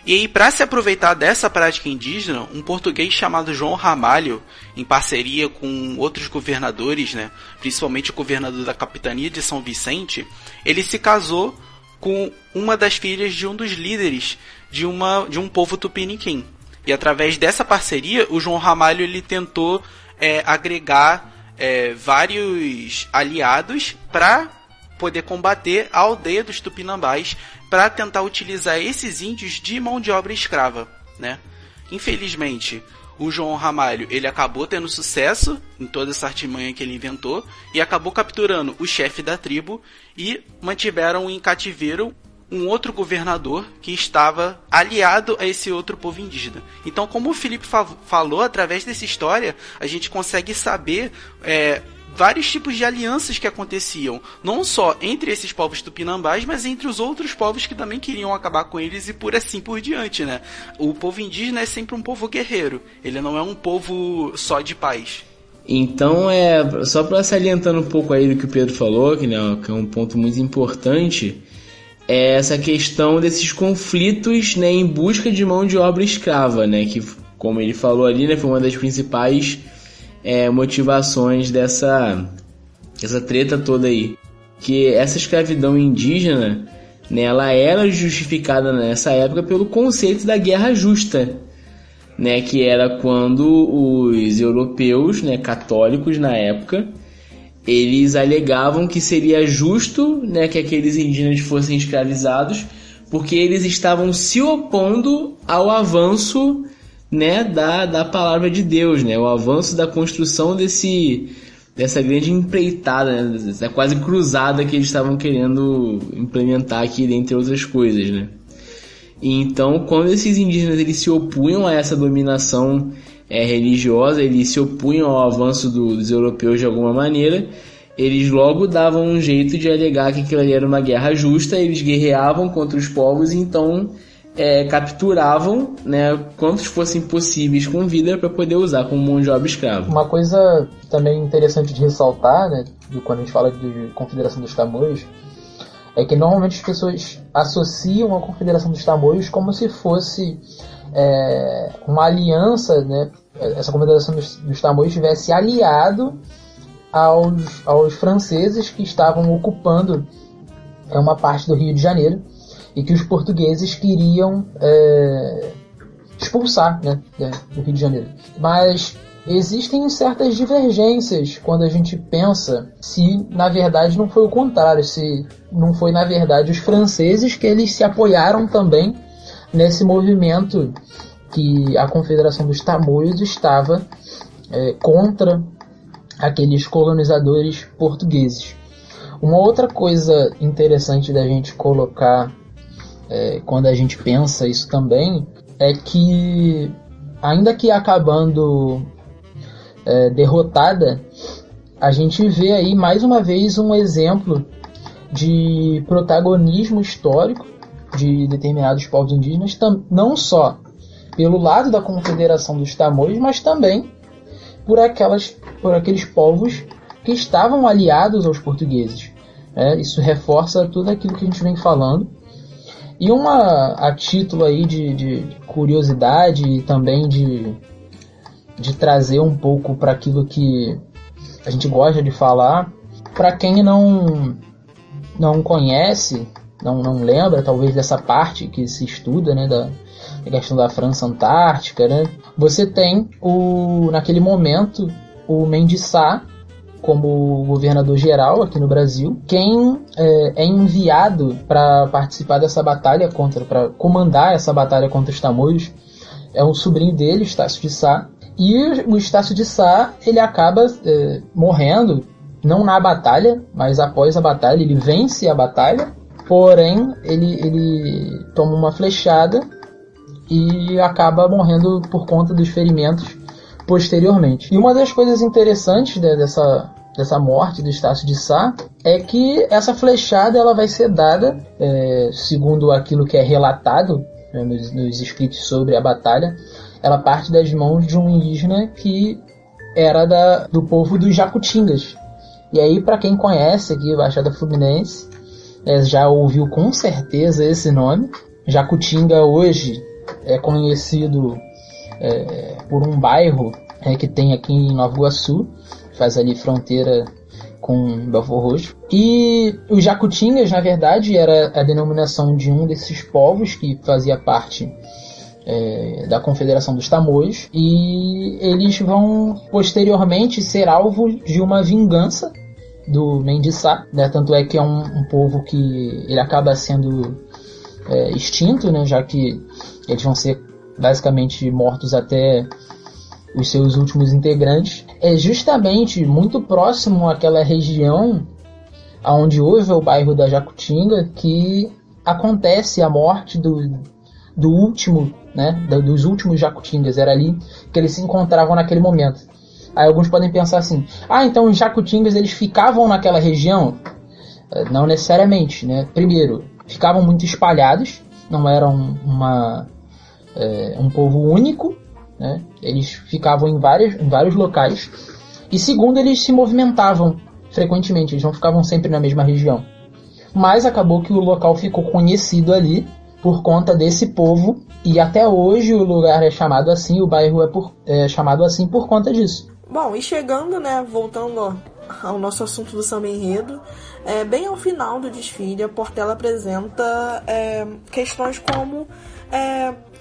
E aí, para se aproveitar dessa prática indígena, um português chamado João Ramalho, em parceria com outros governadores, né, principalmente o governador da capitania de São Vicente, ele se casou com uma das filhas de um dos líderes de um povo tupiniquim. E através dessa parceria, o João Ramalho ele tentou agregar vários aliados para poder combater a aldeia dos tupinambás, para tentar utilizar esses índios de mão de obra escrava, né? Infelizmente, o João Ramalho ele acabou tendo sucesso em toda essa artimanha que ele inventou e acabou capturando o chefe da tribo e mantiveram em cativeiro um outro governador que estava aliado a esse outro povo indígena. Então, como o Felipe falou, através dessa história, a gente consegue saber vários tipos de alianças que aconteciam, não só entre esses povos tupinambás, mas entre os outros povos que também queriam acabar com eles e por assim por diante, né? O povo indígena é sempre um povo guerreiro, ele não é um povo só de paz. Então, só para salientando um pouco aí do que o Pedro falou, que é um ponto muito importante, é essa questão desses conflitos, né, em busca de mão de obra escrava, né, que, como ele falou ali, né, foi uma das principais motivações dessa treta toda aí. Que essa escravidão indígena, né, ela era justificada nessa época pelo conceito da guerra justa, né, que era quando os europeus, né, católicos na época, eles alegavam que seria justo, né, que aqueles indígenas fossem escravizados, porque eles estavam se opondo ao avanço, né, da palavra de Deus, né, o avanço da construção dessa grande empreitada, né, dessa quase cruzada que eles estavam querendo implementar aqui, dentre outras coisas, né. E então, quando esses indígenas eles se opunham a essa dominação religiosa, eles se opunham ao avanço dos europeus de alguma maneira, eles logo davam um jeito de alegar que aquilo ali era uma guerra justa, eles guerreavam contra os povos e então capturavam, né, quantos fossem possíveis com vida para poder usar como mão de obra escrava. Uma coisa também interessante de ressaltar, né, quando a gente fala de Confederação dos Tamoios, é que normalmente as pessoas associam a Confederação dos Tamoios como se fosse uma aliança, né, essa Confederação dos Tamoios tivesse aliado aos franceses que estavam ocupando uma parte do Rio de Janeiro e que os portugueses queriam expulsar, né, do Rio de Janeiro. Mas existem certas divergências quando a gente pensa se na verdade não foi o contrário, se não foi na verdade os franceses que eles se apoiaram também nesse movimento que a Confederação dos Tamoios estava contra aqueles colonizadores portugueses. Uma outra coisa interessante da gente colocar quando a gente pensa isso também é que, ainda que acabando derrotada, a gente vê aí mais uma vez um exemplo de protagonismo histórico de determinados povos indígenas, não só pelo lado da Confederação dos Tamoios, mas também por aqueles povos que estavam aliados aos portugueses. Isso reforça tudo aquilo que a gente vem falando. E a título aí de curiosidade e também de trazer um pouco para aquilo que a gente gosta de falar, para quem não conhece, não lembra talvez dessa parte que se estuda, né, da questão da França Antártica, né? Você tem naquele momento o Mendes Sá como governador geral aqui no Brasil. Quem é enviado para participar dessa batalha para comandar essa batalha contra os Tamoios é um sobrinho dele, Estácio de Sá. E o Estácio de Sá, ele acaba morrendo, não na batalha, mas após a batalha. Ele vence a batalha, porém ele toma uma flechada e acaba morrendo por conta dos ferimentos posteriormente. E uma das coisas interessantes dessa morte do Estácio de Sá é que essa flechada ela vai ser dada, segundo aquilo que é relatado, né, nos escritos sobre a batalha, ela parte das mãos de um indígena que era do povo dos Jacutingas. E aí, para quem conhece aqui a Baixada Fluminense, já ouviu com certeza esse nome. Jacutinga hoje é conhecido por um bairro que tem aqui em Nova Iguaçu, faz ali fronteira com Belford Roxo. E os Jacutingas, na verdade, era a denominação de um desses povos que fazia parte da Confederação dos Tamoios, e eles vão posteriormente ser alvo de uma vingança do Mendes Sá, né? Tanto é que é um povo que ele acaba sendo extinto, né? Já que eles vão ser basicamente mortos até os seus últimos integrantes. É justamente muito próximo àquela região onde hoje é o bairro da Jacutinga que acontece a morte do último, né, dos últimos Jacutingas. Era ali que eles se encontravam naquele momento. Aí alguns podem pensar assim: então os Jacutingas eles ficavam naquela região? Não necessariamente, né? Primeiro, ficavam muito espalhados, não eram um povo único, né? Eles ficavam em vários locais. E segundo, eles se movimentavam frequentemente, eles não ficavam sempre na mesma região. Mas acabou que o local ficou conhecido ali por conta desse povo, e até hoje o lugar é chamado assim, o bairro é chamado assim por conta disso. Bom, e chegando, né, voltando ao nosso assunto do samba enredo, bem ao final do desfile, a Portela apresenta questões como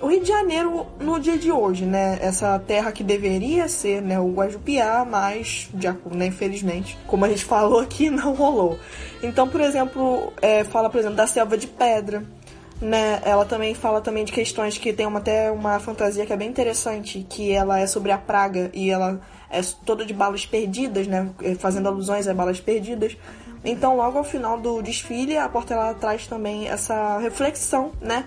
o Rio de Janeiro no dia de hoje, né, essa terra que deveria ser, né, o Guajupiá, mas, né, infelizmente, como a gente falou aqui, não rolou. Então, por exemplo, fala, por exemplo, da selva de pedra, né? Ela também fala também de questões que tem até uma fantasia que é bem interessante, que ela é sobre a praga e ela é toda de balas perdidas, né? Fazendo alusões a balas perdidas. Então, logo ao final do desfile, a Portela traz também essa reflexão, né,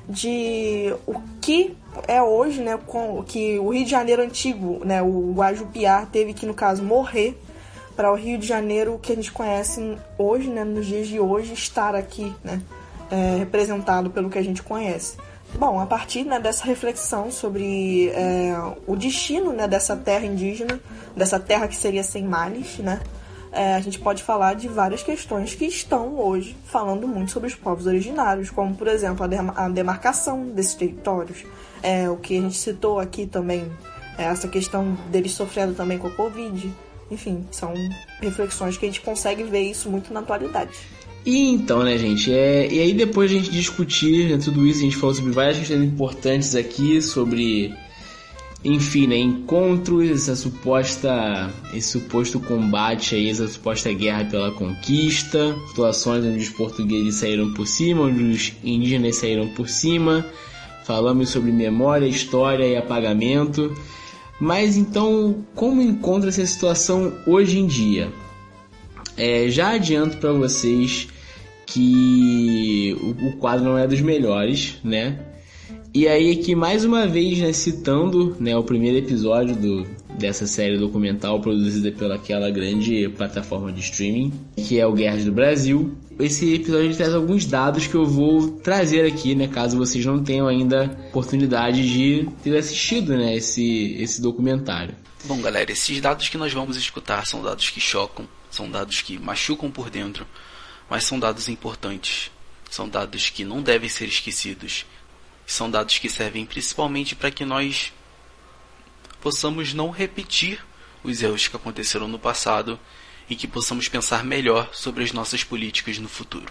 de o que é hoje, né, que o Rio de Janeiro antigo, né, o Guajupiá, teve que, no caso, morrer para o Rio de Janeiro que a gente conhece hoje, né, nos dias de hoje, estar aqui, né, representado pelo que a gente conhece. Bom, a partir, né, dessa reflexão sobre o destino, né, dessa terra indígena, dessa terra que seria sem males, né, a gente pode falar de várias questões que estão hoje falando muito sobre os povos originários, como, por exemplo, a demarcação desses territórios, o que a gente citou aqui também, essa questão deles sofrendo também com a Covid. Enfim, são reflexões que a gente consegue ver isso muito na atualidade. E então, né, gente, e aí depois a gente discutir, né, tudo isso, a gente falou sobre várias questões importantes aqui, sobre, enfim, né, encontros, esse suposto combate aí, essa suposta guerra pela conquista, situações onde os portugueses saíram por cima, onde os indígenas saíram por cima, falamos sobre memória, história e apagamento. Mas então, como encontra essa situação hoje em dia? Já adianto para vocês que o quadro não é dos melhores, né? E aí aqui mais uma vez, né, citando, né, o primeiro episódio dessa série documental produzida pelaquela grande plataforma de streaming, que é o Guerras do Brasil. esse episódio traz alguns dados que eu vou trazer aqui, né, caso vocês não tenham ainda oportunidade de ter assistido, né, esse documentário. Bom, galera, esses dados que nós vamos escutar são dados que chocam, são dados que machucam por dentro, mas são dados importantes, são dados que não devem ser esquecidos, são dados que servem principalmente para que nós possamos não repetir os erros que aconteceram no passado e que possamos pensar melhor sobre as nossas políticas no futuro.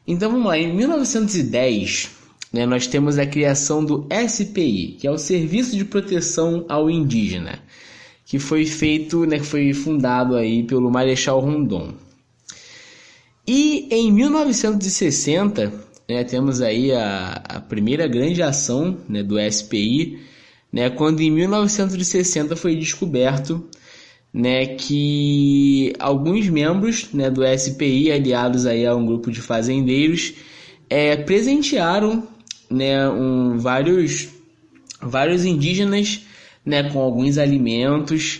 Então vamos lá, em 1910, né, nós temos a criação do SPI, que é o Serviço de Proteção ao Indígena, que foi feito, né, que foi fundado aí pelo Marechal Rondon. E em 1960, né, temos aí a primeira grande ação, né, do SPI, né, quando em 1960 foi descoberto, né, que alguns membros, né, do SPI, aliados aí a um grupo de fazendeiros, presentearam, né, vários indígenas, né, com alguns alimentos,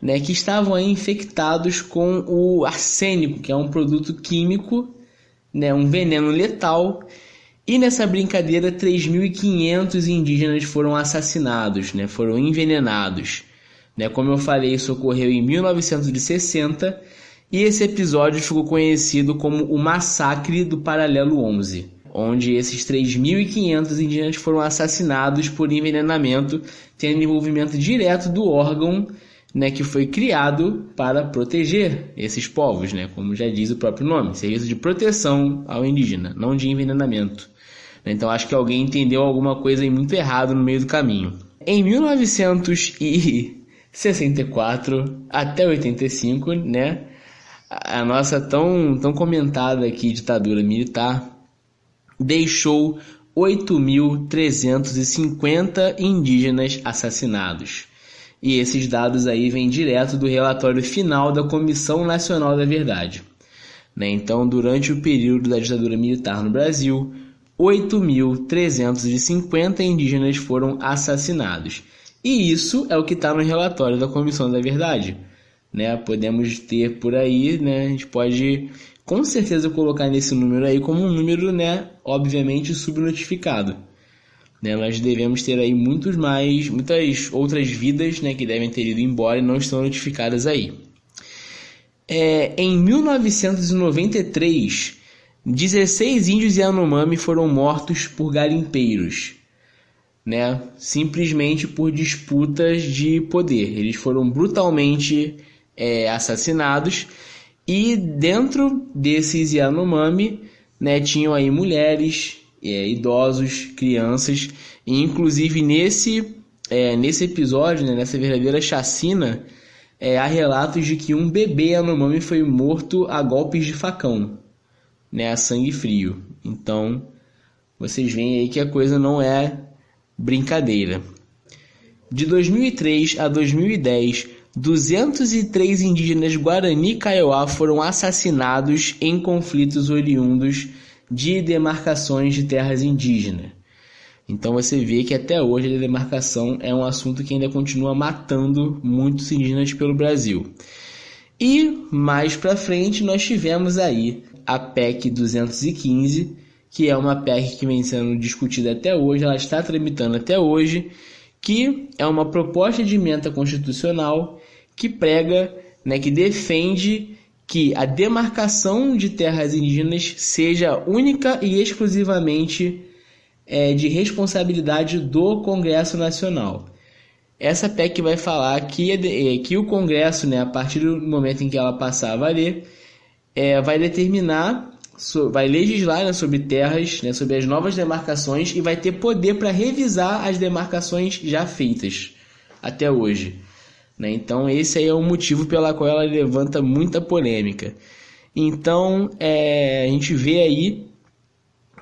né, que estavam aí infectados com o arsênico, que é um produto químico, né, um veneno letal. E nessa brincadeira, 3.500 indígenas foram assassinados, né, foram envenenados. Né, como eu falei, isso ocorreu em 1960 e esse episódio ficou conhecido como o Massacre do Paralelo 11, onde esses 3.500 indígenas foram assassinados por envenenamento, tendo envolvimento direto do órgão, né, que foi criado para proteger esses povos, né, como já diz o próprio nome, Serviço de Proteção ao Indígena, não de envenenamento. Então acho que alguém entendeu alguma coisa aí muito errado no meio do caminho. Em 1964 até 85, né, a nossa tão comentada aqui ditadura militar deixou 8.350 indígenas assassinados. E esses dados aí vêm direto do relatório final da Comissão Nacional da Verdade. Né? Então, durante o período da ditadura militar no Brasil, 8.350 indígenas foram assassinados. E isso é o que está no relatório da Comissão da Verdade. Né? Podemos ter por aí, né? A gente pode com certeza colocar nesse número aí como um número, né, obviamente subnotificado. Né? Nós devemos ter aí muitas outras vidas, né, que devem ter ido embora e não estão notificadas aí. Em 1993, 16 índios Yanomami foram mortos por garimpeiros, né? Simplesmente por disputas de poder. Eles foram brutalmente assassinados e dentro desses Yanomami, né, tinham aí mulheres, idosos, crianças, e inclusive nesse episódio, né, nessa verdadeira chacina, há relatos de que um bebê Yanomami foi morto a golpes de facão, né, a sangue frio. Então, vocês veem aí que a coisa não é brincadeira. De 2003 a 2010, 203 indígenas Guarani Kaiowá foram assassinados em conflitos oriundos de demarcações de terras indígenas. Então você vê que até hoje a demarcação é um assunto que ainda continua matando muitos indígenas pelo Brasil. E mais para frente nós tivemos aí a PEC 215, que é uma PEC que vem sendo discutida até hoje, ela está tramitando até hoje, que é uma proposta de emenda constitucional que prega, né, que defende que a demarcação de terras indígenas seja única e exclusivamente de responsabilidade do Congresso Nacional. Essa PEC vai falar que o Congresso, né, a partir do momento em que ela passar a valer, vai determinar, vai legislar, né, sobre terras, né, sobre as novas demarcações e vai ter poder para revisar as demarcações já feitas até hoje. Né? Então esse aí é o motivo pela qual ela levanta muita polêmica. Então a gente vê aí,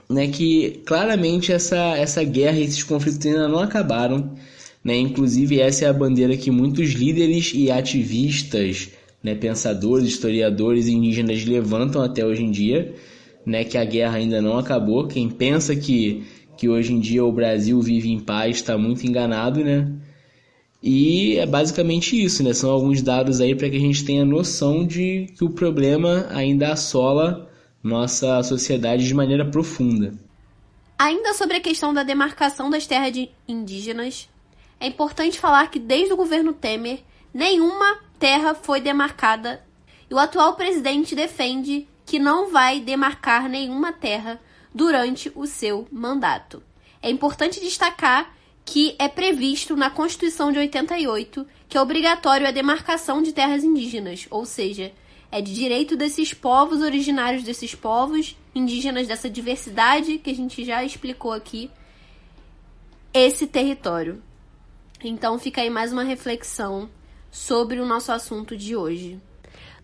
né, que claramente essa guerra, esses conflitos ainda não acabaram. Né? Inclusive essa é a bandeira que muitos líderes e ativistas, né, pensadores, historiadores indígenas levantam até hoje em dia, né, que a guerra ainda não acabou. Quem pensa que hoje em dia o Brasil vive em paz está muito enganado, né? E é basicamente isso, né? São alguns dados aí para que a gente tenha noção de que o problema ainda assola nossa sociedade de maneira profunda. Ainda sobre a questão da demarcação das terras indígenas, é importante falar que desde o governo Temer, nenhuma terra foi demarcada e o atual presidente defende que não vai demarcar nenhuma terra durante o seu mandato. É importante destacar que é previsto na Constituição de 88 que é obrigatório a demarcação de terras indígenas, ou seja, é de direito desses povos originários, desses povos indígenas, dessa diversidade que a gente já explicou aqui, esse território. Então fica aí mais uma reflexão sobre o nosso assunto de hoje.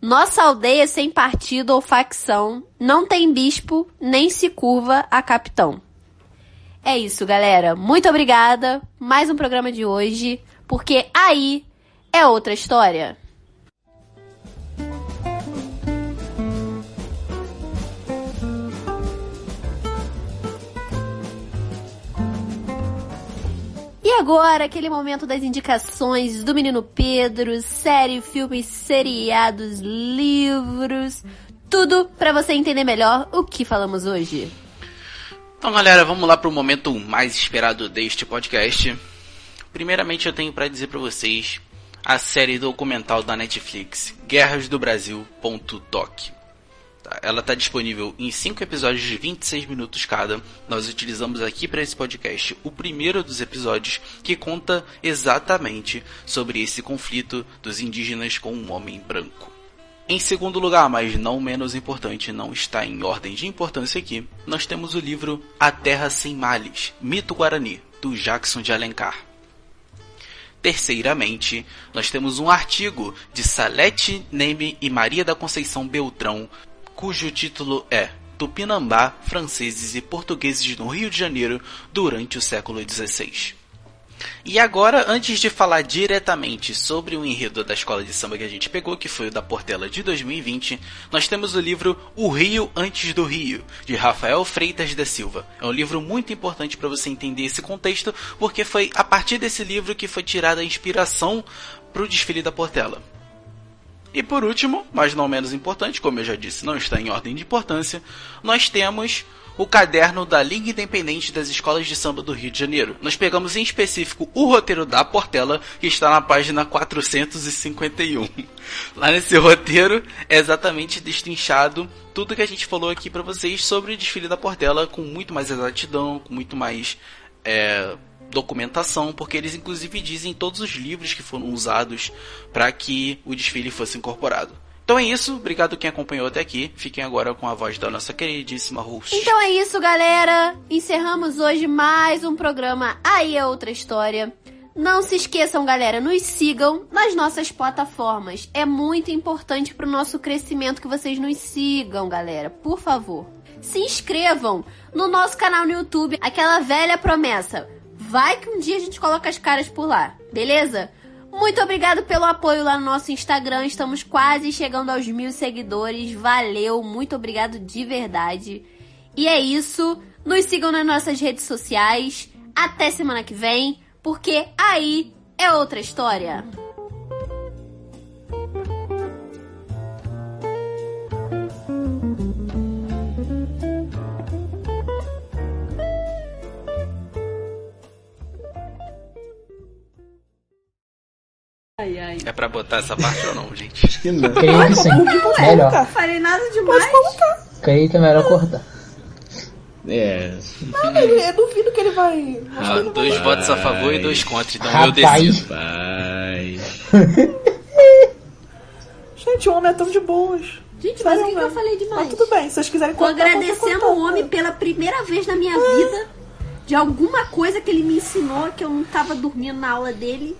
Nossa aldeia sem partido ou facção não tem bispo nem se curva a capitão. É isso, galera. Muito obrigada. Mais um programa de hoje, porque aí é outra história. E agora, aquele momento das indicações do Menino Pedro, série, filmes, seriados, livros, tudo pra você entender melhor o que falamos hoje. Então, galera, vamos lá pro momento mais esperado deste podcast. Primeiramente, eu tenho pra dizer pra vocês a série documental da Netflix, Guerras do Brasil.doc. Ela está disponível em 5 episódios de 26 minutos cada. Nós utilizamos aqui para esse podcast o primeiro dos episódios, que conta exatamente sobre esse conflito dos indígenas com um homem branco. Em segundo lugar, mas não menos importante, não está em ordem de importância aqui, nós temos o livro A Terra Sem Males, Mito Guarani, do Jackson de Alencar. Terceiramente, nós temos um artigo de Salete Neme e Maria da Conceição Beltrão, cujo título é Tupinambá, Franceses e Portugueses no Rio de Janeiro durante o século XVI. E agora, antes de falar diretamente sobre o enredo da escola de samba que a gente pegou, que foi o da Portela de 2020, nós temos o livro O Rio Antes do Rio, de Rafael Freitas da Silva. É um livro muito importante para você entender esse contexto, porque foi a partir desse livro que foi tirada a inspiração para o desfile da Portela. E por último, mas não menos importante, como eu já disse, não está em ordem de importância, nós temos o caderno da Liga Independente das Escolas de Samba do Rio de Janeiro. Nós pegamos em específico o roteiro da Portela, que está na página 451. Lá nesse roteiro é exatamente destrinchado tudo que a gente falou aqui para vocês sobre o desfile da Portela, com muito mais exatidão, com muito mais documentação, porque eles inclusive dizem todos os livros que foram usados para que o desfile fosse incorporado. Então é isso, obrigado quem acompanhou até aqui. Fiquem agora com a voz da nossa queridíssima host. Então é isso, galera. Encerramos hoje mais um programa Aí é Outra História. Não se esqueçam, galera, nos sigam nas nossas plataformas. É muito importante pro nosso crescimento que vocês nos sigam, galera. Por favor. Se inscrevam no nosso canal no YouTube. Aquela velha promessa. Vai que um dia a gente coloca as caras por lá, beleza? Muito obrigado pelo apoio lá no nosso Instagram. Estamos quase chegando aos 1000 seguidores. Valeu, muito obrigado de verdade. E é isso. Nos sigam nas nossas redes sociais. Até semana que vem, porque aí é outra história. Ai, ai. É pra botar essa parte ou não, gente? Acho que não. Creio que sim. Melhor. Não falei nada demais. Creio que é melhor cortar. É. Eu duvido que ele vai. Rapaz. 2 votos a favor e 2 contra, então Rapaz. eu decido. Pai. Gente, o homem é tão de boas. Gente, mas o que eu falei demais? Mas tudo bem, se vocês quiserem Tô cortar, agradecendo o homem pela primeira vez na minha vida de alguma coisa que ele me ensinou que eu não tava dormindo na aula dele.